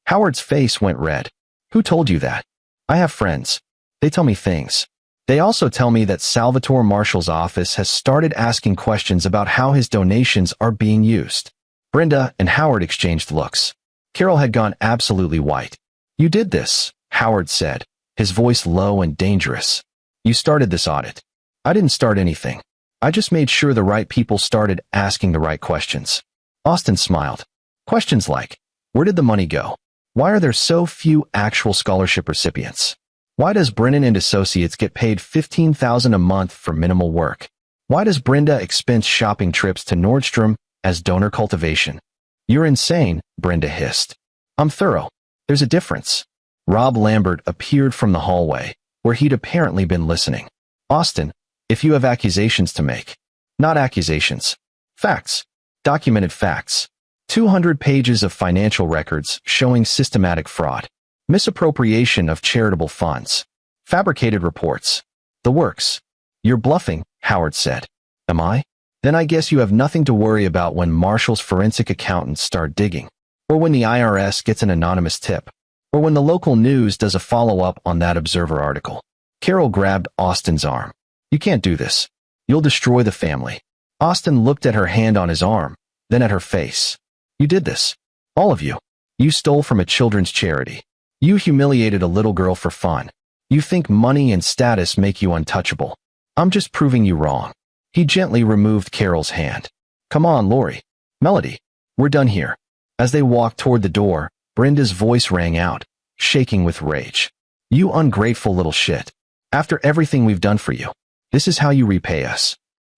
Howard's face went red. Who told you that? I have friends. They tell me things. They also tell me that Salvatore Marshall's office has started asking questions about how his donations are being used. Brenda and Howard exchanged looks. Carol had gone absolutely white. You did this, Howard said, his voice low and dangerous. You started this audit. I didn't start anything. I just made sure the right people started asking the right questions. Austin smiled. Questions like, where did the money go? Why are there so few actual scholarship recipients? Why does Brennan and Associates get paid $15,000 a month for minimal work? Why does Brenda expense shopping trips to Nordstrom as donor cultivation? You're insane, Brenda hissed. I'm thorough. There's a difference. Rob Lambert appeared from the hallway, where he'd apparently been listening. Austin, if you have accusations to make. Not accusations. Facts. Documented facts. 200 pages of financial records showing systematic fraud. Misappropriation of charitable funds. Fabricated reports. The works. You're bluffing, Howard said. Am I? Then I guess you have nothing to worry about when Marshall's forensic accountants start digging. Or when the IRS gets an anonymous tip. Or when the local news does a follow-up on that Observer article. Carol grabbed Austin's arm. You can't do this. You'll destroy the family. Austin looked at her hand on his arm, then at her face. You did this. All of you. You stole from a children's charity. You humiliated a little girl for fun. You think money and status make you untouchable. I'm just proving you wrong. He gently removed Carol's hand. Come on, Lori. Melody. We're done here. As they walked toward the door, Brenda's voice rang out, shaking with rage. You ungrateful little shit. After everything we've done for you, this is how you repay us.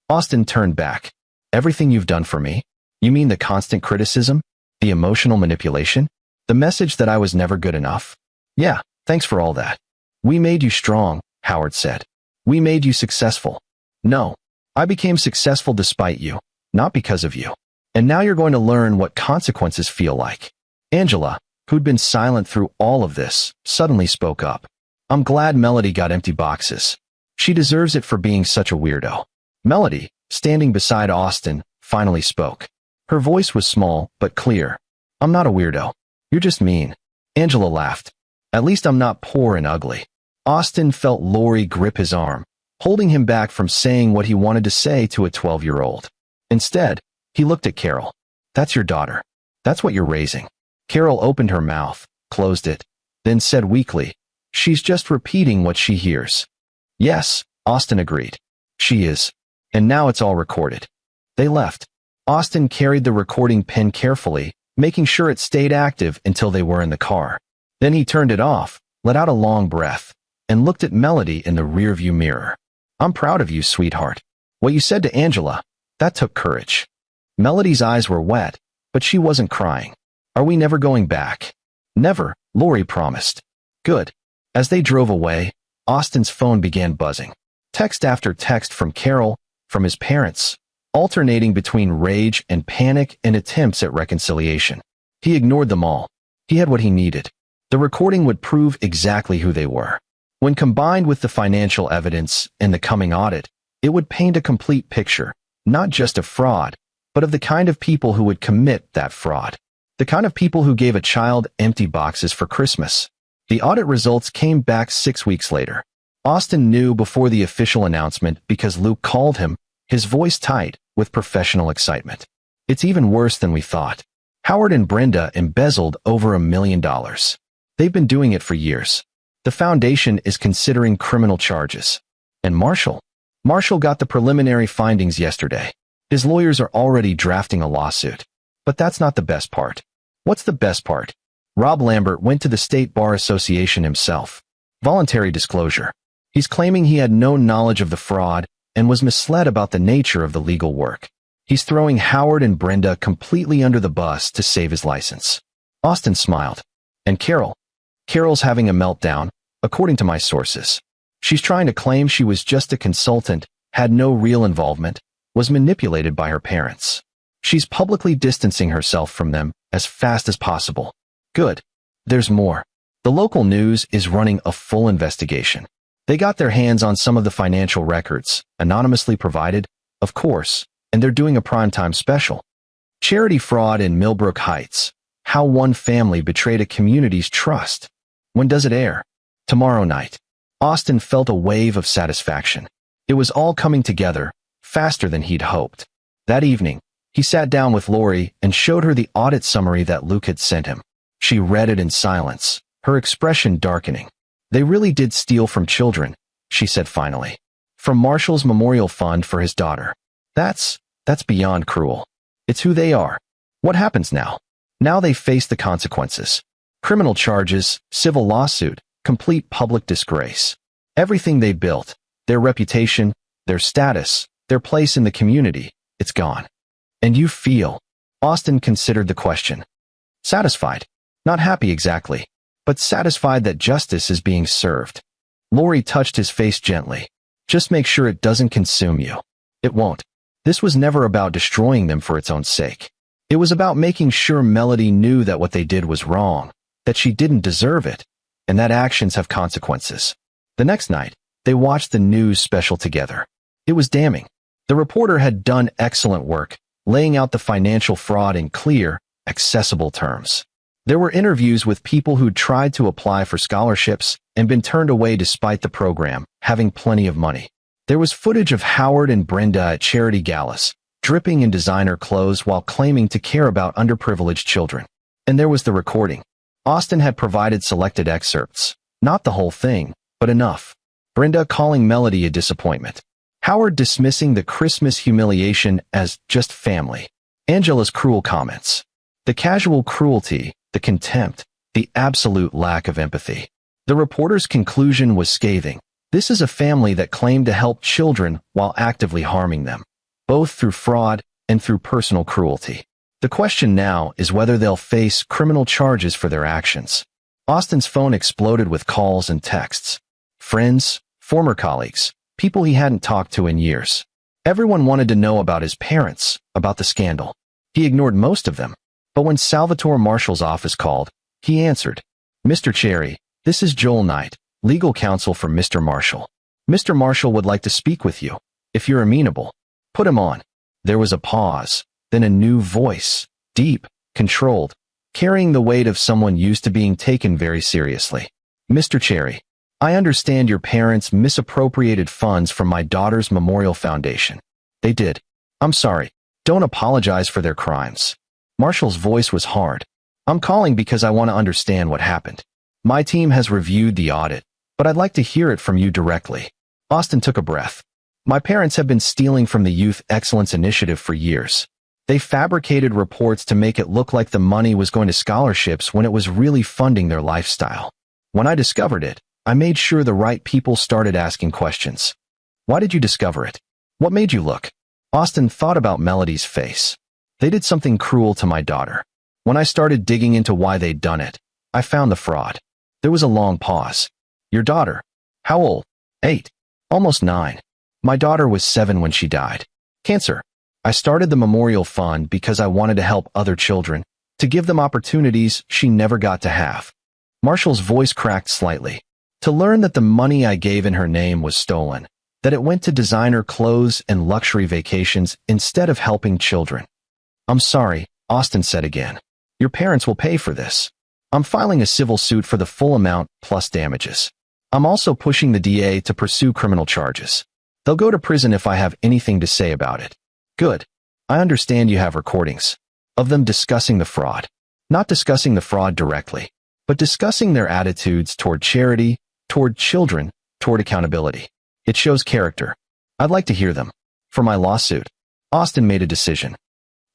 Austin turned back. Everything you've done for me? You mean the constant criticism? The emotional manipulation? The message that I was never good enough? Yeah, thanks for all that. We made you strong, Howard said. We made you successful. No, I became successful despite you, not because of you. And now you're going to learn what consequences feel like. Angela, who'd been silent through all of this, suddenly spoke up. I'm glad Melody got empty boxes. She deserves it for being such a weirdo. Melody, standing beside Austin, finally spoke. Her voice was small, but clear. I'm not a weirdo. You're just mean. Angela laughed. At least I'm not poor and ugly. Austin felt Lori grip his arm, holding him back from saying what he wanted to say to a 12-year-old. Instead, he looked at Carol. That's your daughter. That's what you're raising. Carol opened her mouth, closed it, then said weakly, she's just repeating what she hears. Yes, Austin agreed. She is. And now it's all recorded. They left. Austin carried the recording pen carefully, making sure it stayed active until they were in the car. Then he turned it off, let out a long breath, and looked at Melody in the rearview mirror. I'm proud of you, sweetheart. What you said to Angela, that took courage. Melody's eyes were wet, but she wasn't crying. Are we never going back? Never, Lori promised. Good. As they drove away, Austin's phone began buzzing. Text after text from Carol, from his parents, alternating between rage and panic and attempts at reconciliation. He ignored them all. He had what he needed. The recording would prove exactly who they were. When combined with the financial evidence and the coming audit, it would paint a complete picture, not just of fraud, but of the kind of people who would commit that fraud. The kind of people who gave a child empty boxes for Christmas. The audit results came back 6 weeks later. Austin knew before the official announcement because Luke called him, his voice tight with professional excitement. It's even worse than we thought. Howard and Brenda embezzled over $1 million. They've been doing it for years. The foundation is considering criminal charges. And Marshall got the preliminary findings yesterday. His lawyers are already drafting a lawsuit. But that's not the best part. What's the best part? Rob Lambert went to the State Bar Association himself. Voluntary disclosure. He's claiming he had no knowledge of the fraud and was misled about the nature of the legal work. He's throwing Howard and Brenda completely under the bus to save his license. Austin smiled. And Carol's having a meltdown, according to my sources. She's trying to claim she was just a consultant, had no real involvement, was manipulated by her parents. She's publicly distancing herself from them as fast as possible. Good. There's more. The local news is running a full investigation. They got their hands on some of the financial records, anonymously provided, of course, and they're doing a primetime special. Charity fraud in Millbrook Heights. How one family betrayed a community's trust. When does it air? Tomorrow night. Austin felt a wave of satisfaction. It was all coming together, faster than he'd hoped. That evening, he sat down with Lori and showed her the audit summary that Luke had sent him. She read it in silence, her expression darkening. They really did steal from children, she said finally. From Marshall's memorial fund for his daughter. That's beyond cruel. It's who they are. What happens now? Now they face the consequences. Criminal charges, civil lawsuit, complete public disgrace. Everything they built, their reputation, their status, their place in the community, it's gone. And you feel? Austin considered the question. Satisfied. Not happy exactly, but satisfied that justice is being served. Lori touched his face gently. Just make sure it doesn't consume you. It won't. This was never about destroying them for its own sake. It was about making sure Melody knew that what they did was wrong, that she didn't deserve it, and that actions have consequences. The next night, they watched the news special together. It was damning. The reporter had done excellent work, laying out the financial fraud in clear, accessible terms. There were interviews with people who'd tried to apply for scholarships and been turned away despite the program having plenty of money. There was footage of Howard and Brenda at charity galas, dripping in designer clothes while claiming to care about underprivileged children. And there was the recording. Austin had provided selected excerpts. Not the whole thing, but enough. Brenda calling Melody a disappointment. Howard dismissing the Christmas humiliation as just family. Angela's cruel comments. The casual cruelty, the contempt, the absolute lack of empathy. The reporter's conclusion was scathing. This is a family that claimed to help children while actively harming them, both through fraud and through personal cruelty. The question now is whether they'll face criminal charges for their actions. Austin's phone exploded with calls and texts. Friends, former colleagues, people he hadn't talked to in years. Everyone wanted to know about his parents, about the scandal. He ignored most of them. But when Salvatore Marshall's office called, he answered. Mr. Cherry, this is Joel Knight, legal counsel for Mr. Marshall. Mr. Marshall would like to speak with you, if you're amenable. Put him on. There was a pause, then a new voice, deep, controlled, carrying the weight of someone used to being taken very seriously. Mr. Cherry, I understand your parents misappropriated funds from my daughter's memorial foundation. They did. I'm sorry. Don't apologize for their crimes. Marshall's voice was hard. I'm calling because I want to understand what happened. My team has reviewed the audit, but I'd like to hear it from you directly. Austin took a breath. My parents have been stealing from the Youth Excellence Initiative for years. They fabricated reports to make it look like the money was going to scholarships when it was really funding their lifestyle. When I discovered it, I made sure the right people started asking questions. Why did you discover it? What made you look? Austin thought about Melody's face. They did something cruel to my daughter. When I started digging into why they'd done it, I found the fraud. There was a long pause. Your daughter? How old? 8. Almost 9. My daughter was 7 when she died. Cancer. I started the memorial fund because I wanted to help other children, to give them opportunities she never got to have. Marshall's voice cracked slightly. To learn that the money I gave in her name was stolen, that it went to designer clothes and luxury vacations instead of helping children. I'm sorry, Austin said again. Your parents will pay for this. I'm filing a civil suit for the full amount plus damages. I'm also pushing the DA to pursue criminal charges. They'll go to prison if I have anything to say about it. Good. I understand you have recordings of them discussing the fraud. Not discussing the fraud directly, but discussing their attitudes toward charity, toward children, toward accountability. It shows character. I'd like to hear them. For my lawsuit. Austin made a decision.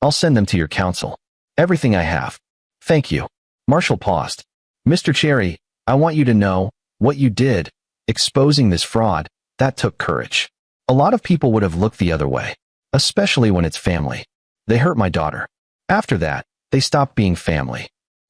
I'll send them to your counsel. Everything I have. Thank you. Marshall paused. Mr. Cherry, I want you to know, what you did, exposing this fraud, that took courage. A lot of people would have looked the other way, especially when it's family. They hurt my daughter. After that, they stopped being family.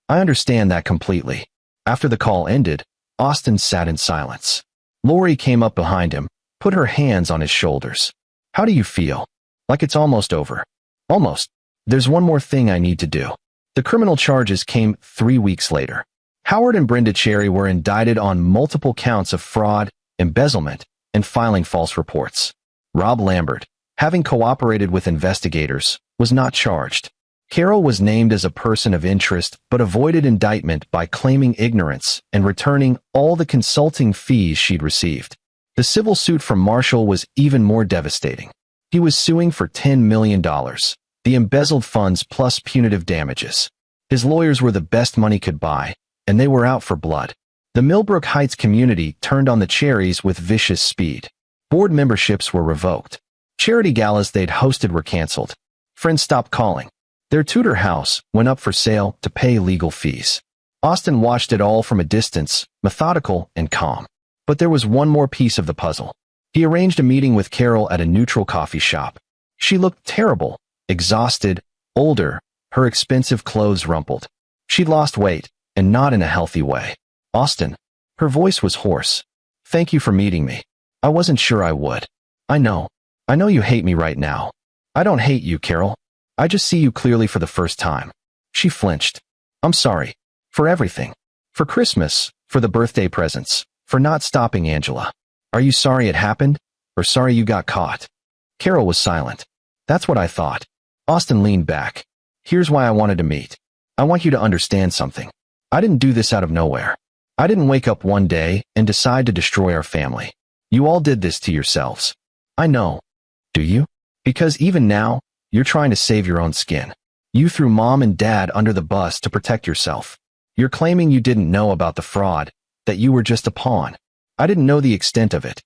I understand that completely. After the call ended, Austin sat in silence. Lori came up behind him, put her hands on his shoulders. How do you feel? Like it's almost over. Almost. There's one more thing I need to do. The criminal charges came 3 weeks later. Howard and Brenda Cherry were indicted on multiple counts of fraud, embezzlement, and filing false reports. Rob Lambert, having cooperated with investigators, was not charged. Carol was named as a person of interest but avoided indictment by claiming ignorance and returning all the consulting fees she'd received. The civil suit from Marshall was even more devastating. He was suing for $10 million, the embezzled funds plus punitive damages. His lawyers were the best money could buy, and they were out for blood. The Millbrook Heights community turned on the Cherries with vicious speed. Board memberships were revoked. Charity galas they'd hosted were canceled. Friends stopped calling. Their Tudor house went up for sale to pay legal fees. Austin watched it all from a distance, methodical and calm. But there was one more piece of the puzzle. He arranged a meeting with Carol at a neutral coffee shop. She looked terrible, exhausted, older, her expensive clothes rumpled. She'd lost weight, and not in a healthy way. Austin. Her voice was hoarse. Thank you for meeting me. I wasn't sure I would. I know you hate me right now. I don't hate you, Carol. I just see you clearly for the first time. She flinched. I'm sorry. For everything. For Christmas, for the birthday presents, for not stopping Angela. Are you sorry it happened? Or sorry you got caught? Carol was silent. That's what I thought. Austin leaned back. Here's why I wanted to meet. I want you to understand something. I didn't do this out of nowhere. I didn't wake up one day and decide to destroy our family. You all did this to yourselves. I know. Do you? Because even now, you're trying to save your own skin. You threw mom and dad under the bus to protect yourself. You're claiming you didn't know about the fraud, that you were just a pawn. I didn't know the extent of it.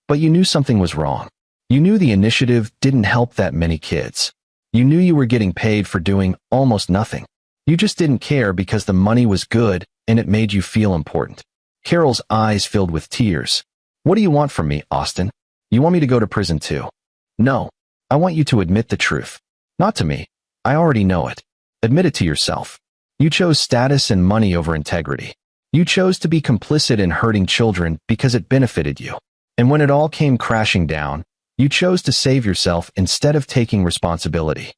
But you knew something was wrong. You knew the initiative didn't help that many kids. You knew you were getting paid for doing almost nothing. You just didn't care because the money was good and it made you feel important. Carol's eyes filled with tears. What do you want from me, Austin? You want me to go to prison too? No. I want you to admit the truth. Not to me. I already know it. Admit it to yourself. You chose status and money over integrity. You chose to be complicit in hurting children because it benefited you. And when it all came crashing down, you chose to save yourself instead of taking responsibility.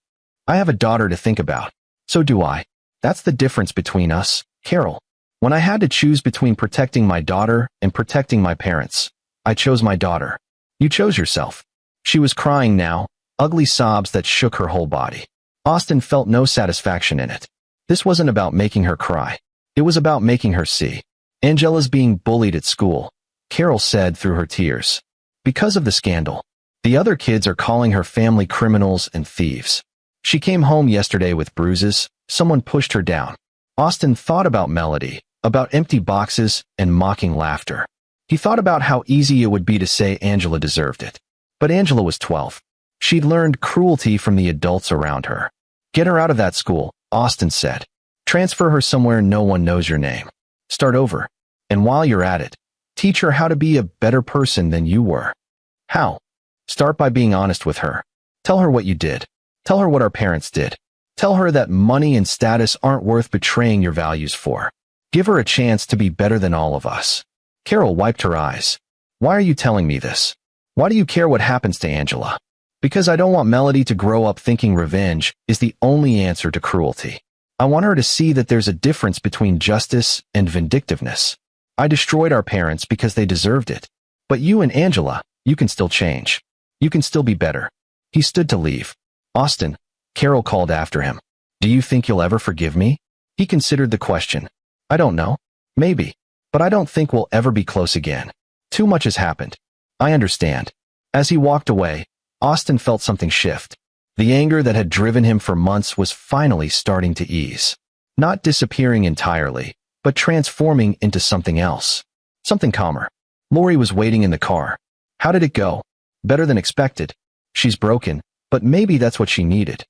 I have a daughter to think about. So do I. That's the difference between us, Carol. When I had to choose between protecting my daughter and protecting my parents, I chose my daughter. You chose yourself. She was crying now, ugly sobs that shook her whole body. Austin felt no satisfaction in it. This wasn't about making her cry. It was about making her see. Angela's being bullied at school, Carol said through her tears. Because of the scandal. The other kids are calling her family criminals and thieves. She came home yesterday with bruises. Someone pushed her down. Austin thought about Melody, about empty boxes and mocking laughter. He thought about how easy it would be to say Angela deserved it. But Angela was 12. She'd learned cruelty from the adults around her. Get her out of that school, Austin said. Transfer her somewhere no one knows your name. Start over. And while you're at it, teach her how to be a better person than you were. How? Start by being honest with her. Tell her what you did. Tell her what our parents did. Tell her that money and status aren't worth betraying your values for. Give her a chance to be better than all of us. Carol wiped her eyes. Why are you telling me this? Why do you care what happens to Angela? Because I don't want Melody to grow up thinking revenge is the only answer to cruelty. I want her to see that there's a difference between justice and vindictiveness. I destroyed our parents because they deserved it. But you and Angela, you can still change. You can still be better. He stood to leave. Austin, Carol called after him. Do you think you'll ever forgive me? He considered the question. I don't know. Maybe. But I don't think we'll ever be close again. Too much has happened. I understand. As he walked away, Austin felt something shift. The anger that had driven him for months was finally starting to ease. Not disappearing entirely, but transforming into something else. Something calmer. Lori was waiting in the car. How did it go? Better than expected. She's broken, but maybe that's what she needed.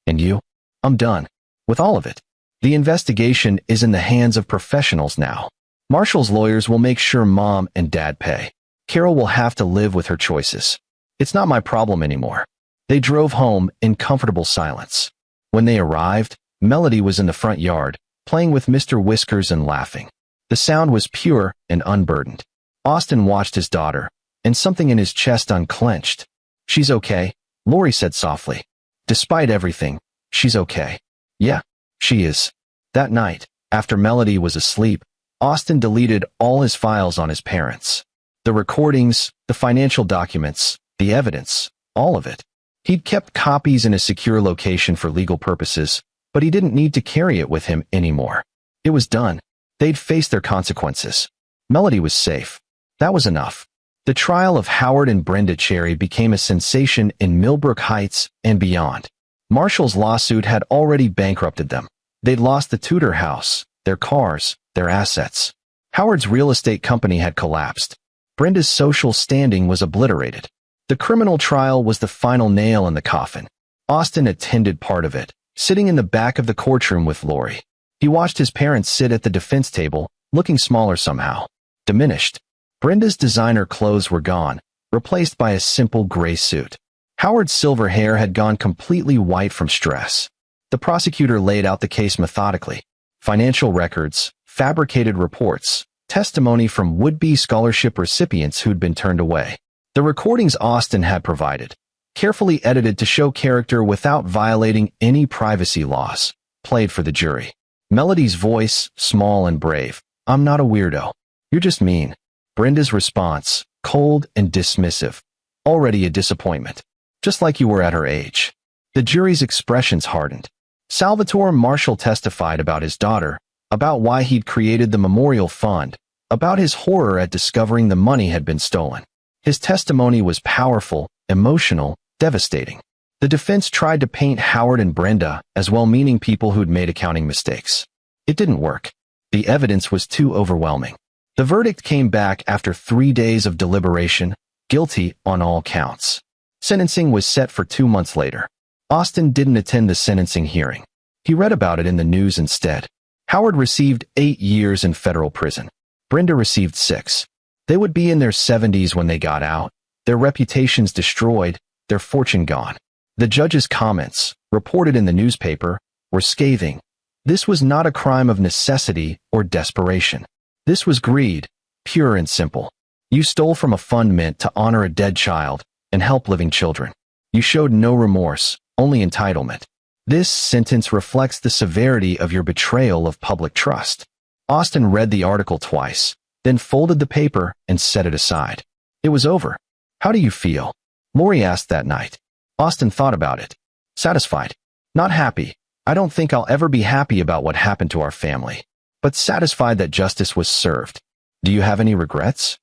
And you? I'm done. With all of it. The investigation is in the hands of professionals now. Marshall's lawyers will make sure mom and dad pay. Carol will have to live with her choices. It's not my problem anymore. They drove home in comfortable silence. When they arrived, Melody was in the front yard, playing with Mr. Whiskers and laughing. The sound was pure and unburdened. Austin watched his daughter, and something in his chest unclenched. She's okay, Lori said softly. Despite everything, she's okay. Yeah, she is. That night, after Melody was asleep, Austin deleted all his files on his parents. The recordings, the financial documents, the evidence, all of it. He'd kept copies in a secure location for legal purposes, but he didn't need to carry it with him anymore. It was done. They'd face their consequences. Melody was safe. That was enough. The trial of Howard and Brenda Cherry became a sensation in Millbrook Heights and beyond. Marshall's lawsuit had already bankrupted them. They'd lost the Tudor house, their cars, their assets. Howard's real estate company had collapsed. Brenda's social standing was obliterated. The criminal trial was the final nail in the coffin. Austin attended part of it, sitting in the back of the courtroom with Lori. He watched his parents sit at the defense table, looking smaller somehow, diminished. Brenda's designer clothes were gone, replaced by a simple gray suit. Howard's silver hair had gone completely white from stress. The prosecutor laid out the case methodically. Financial records, fabricated reports, testimony from would-be scholarship recipients who'd been turned away. The recordings Austin had provided, carefully edited to show character without violating any privacy laws, played for the jury. Melody's voice, small and brave. "I'm not a weirdo. You're just mean." Brenda's response, cold and dismissive. "Already a disappointment. Just like you were at her age." The jury's expressions hardened. Salvatore Marshall testified about his daughter, about why he'd created the memorial fund, about his horror at discovering the money had been stolen. His testimony was powerful, emotional, devastating. The defense tried to paint Howard and Brenda as well-meaning people who'd made accounting mistakes. It didn't work. The evidence was too overwhelming. The verdict came back after 3 days of deliberation, guilty on all counts. Sentencing was set for 2 months later. Austin didn't attend the sentencing hearing. He read about it in the news instead. Howard received 8 years in federal prison. Brenda received 6. They would be in their 70s when they got out, their reputations destroyed, their fortune gone. The judge's comments, reported in the newspaper, were scathing. This was not a crime of necessity or desperation. This was greed, pure and simple. You stole from a fund meant to honor a dead child and help living children. You showed no remorse, only entitlement. This sentence reflects the severity of your betrayal of public trust. Austin read the article twice, then folded the paper and set it aside. It was over. "How do you feel?" Lori asked that night. Austin thought about it. "Satisfied. Not happy. I don't think I'll ever be happy about what happened to our family. But satisfied that justice was served." "Do you have any regrets?"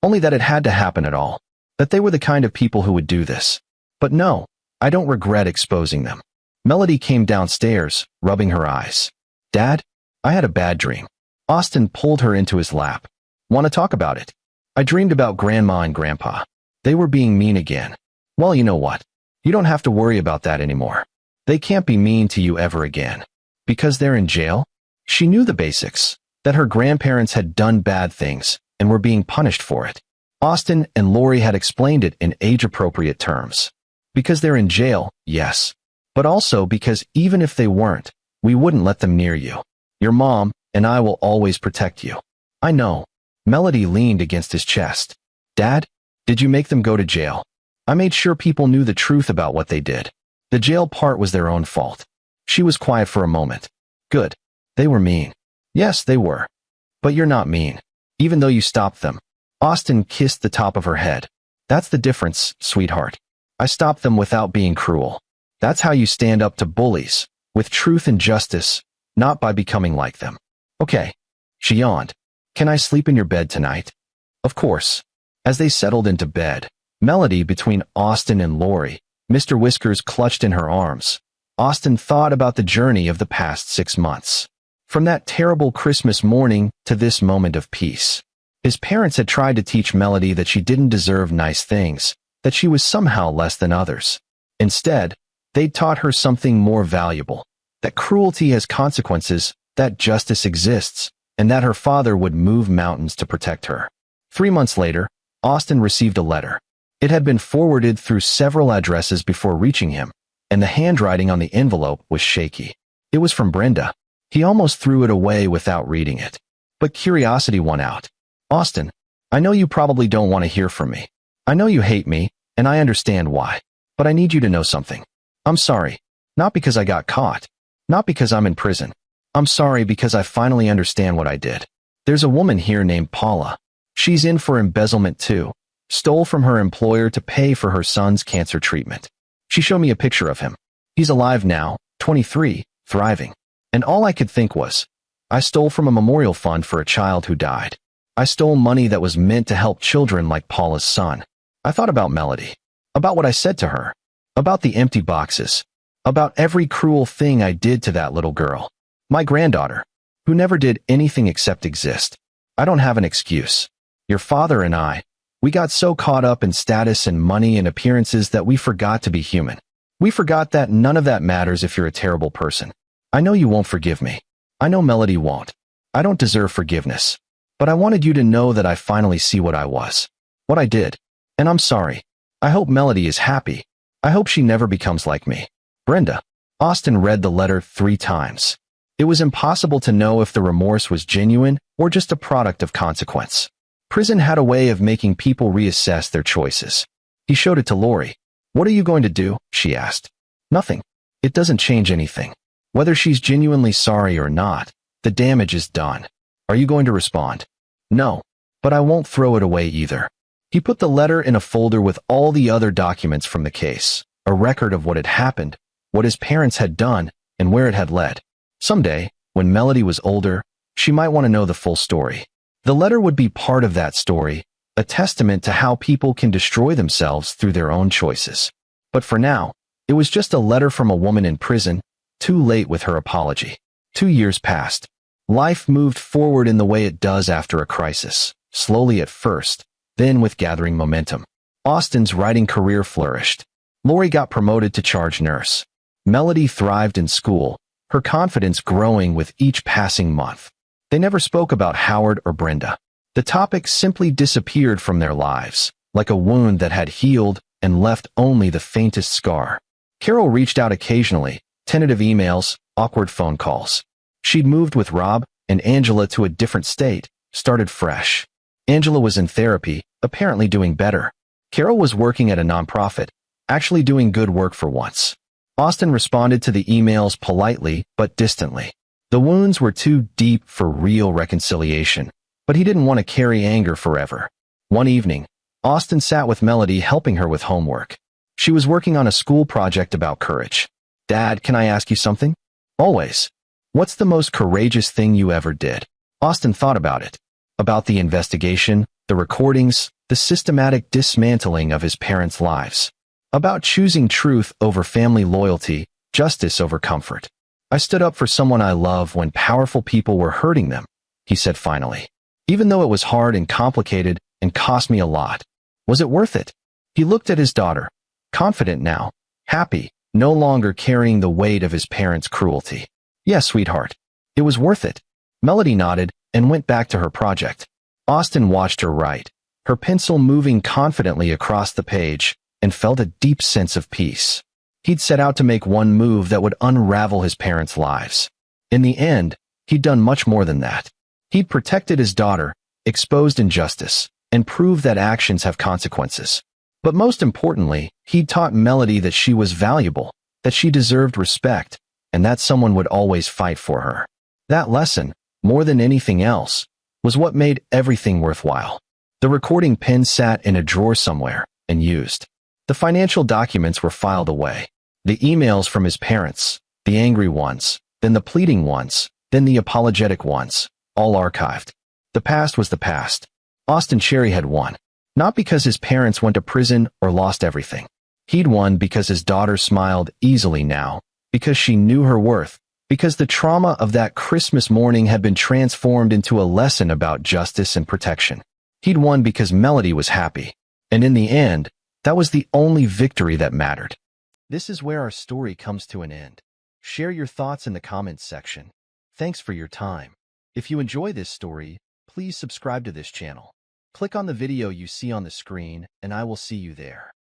"Only that it had to happen at all. That they were the kind of people who would do this. But no, I don't regret exposing them." Melody came downstairs, rubbing her eyes. "Dad, I had a bad dream." Austin pulled her into his lap. "Want to talk about it?" "I dreamed about Grandma and Grandpa. They were being mean again." "Well, you know what? You don't have to worry about that anymore. They can't be mean to you ever again. Because they're in jail?" She knew the basics, that her grandparents had done bad things and were being punished for it. Austin and Lori had explained it in age-appropriate terms. Because they're in jail, yes. But also because even if they weren't, we wouldn't let them near you. Your mom and I will always protect you. "I know." Melody leaned against his chest. "Dad, did you make them go to jail?" "I made sure people knew the truth about what they did. The jail part was their own fault." She was quiet for a moment. "Good. They were mean." "Yes, they were. But you're not mean. Even though you stopped them." Austin kissed the top of her head. "That's the difference, sweetheart. I stopped them without being cruel. That's how you stand up to bullies, with truth and justice, not by becoming like them." "Okay." She yawned. "Can I sleep in your bed tonight?" "Of course." As they settled into bed, Melody between Austin and Lori, Mr. Whiskers clutched in her arms. Austin thought about the journey of the past 6 months. From that terrible Christmas morning to this moment of peace. His parents had tried to teach Melody that she didn't deserve nice things, that she was somehow less than others. Instead, they'd taught her something more valuable, that cruelty has consequences, that justice exists, and that her father would move mountains to protect her. 3 months later, Austin received a letter. It had been forwarded through several addresses before reaching him, and the handwriting on the envelope was shaky. It was from Brenda. He almost threw it away without reading it. But curiosity won out. "Austin, I know you probably don't want to hear from me. I know you hate me, and I understand why. But I need you to know something. I'm sorry. Not because I got caught. Not because I'm in prison. I'm sorry because I finally understand what I did. There's a woman here named Paula. She's in for embezzlement too. Stole from her employer to pay for her son's cancer treatment. She showed me a picture of him. He's alive now, 23, thriving. And all I could think was, I stole from a memorial fund for a child who died. I stole money that was meant to help children like Paula's son. I thought about Melody, about what I said to her, about the empty boxes, about every cruel thing I did to that little girl, my granddaughter, who never did anything except exist. I don't have an excuse. Your father and I, we got so caught up in status and money and appearances that we forgot to be human. We forgot that none of that matters if you're a terrible person. I know you won't forgive me. I know Melody won't. I don't deserve forgiveness. But I wanted you to know that I finally see what I was. What I did. And I'm sorry. I hope Melody is happy. I hope she never becomes like me. Brenda. Austin read the letter 3 times. It was impossible to know if the remorse was genuine or just a product of consequence. Prison had a way of making people reassess their choices. He showed it to Lori. What are you going to do? She asked. Nothing. It doesn't change anything. Whether she's genuinely sorry or not, the damage is done. Are you going to respond? No. But I won't throw it away either. He put the letter in a folder with all the other documents from the case, a record of what had happened, what his parents had done, and where it had led. Someday, when Melody was older, she might want to know the full story. The letter would be part of that story, a testament to how people can destroy themselves through their own choices. But for now, it was just a letter from a woman in prison, too late with her apology. 2 years passed. Life moved forward in the way it does after a crisis, slowly at first, then with gathering momentum. Austin's writing career flourished. Lori got promoted to charge nurse. Melody thrived in school, her confidence growing with each passing month. They never spoke about Howard or Brenda. The topic simply disappeared from their lives, like a wound that had healed and left only the faintest scar. Carol reached out occasionally, tentative emails, awkward phone calls. She'd moved with Rob and Angela to a different state, started fresh. Angela was in therapy, apparently doing better. Carol was working at a nonprofit, actually doing good work for once. Austin responded to the emails politely but distantly. The wounds were too deep for real reconciliation, but he didn't want to carry anger forever. One evening, Austin sat with Melody helping her with homework. She was working on a school project about courage. Dad, can I ask you something? Always. What's the most courageous thing you ever did? Austin thought about it. About the investigation, the recordings, the systematic dismantling of his parents' lives. About choosing truth over family loyalty, justice over comfort. I stood up for someone I love when powerful people were hurting them, he said finally. Even though it was hard and complicated and cost me a lot. Was it worth it? He looked at his daughter, confident now, happy, no longer carrying the weight of his parents' cruelty. Yes, sweetheart. It was worth it. Melody nodded and went back to her project. Austin watched her write, her pencil moving confidently across the page, and felt a deep sense of peace. He'd set out to make one move that would unravel his parents' lives. In the end, he'd done much more than that. He'd protected his daughter, exposed injustice, and proved that actions have consequences. But most importantly, he'd taught Melody that she was valuable, that she deserved respect, and that someone would always fight for her. That lesson, more than anything else, was what made everything worthwhile. The recording pen sat in a drawer somewhere, and used. The financial documents were filed away. The emails from his parents, the angry ones, then the pleading ones, then the apologetic ones, all archived. The past was the past. Austin Cherry had won. Not because his parents went to prison or lost everything. He'd won because his daughter smiled easily now, because she knew her worth, because the trauma of that Christmas morning had been transformed into a lesson about justice and protection. He'd won because Melody was happy. And in the end, that was the only victory that mattered. This is where our story comes to an end. Share your thoughts in the comments section. Thanks for your time. If you enjoy this story, please subscribe to this channel. Click on the video you see on the screen, and I will see you there.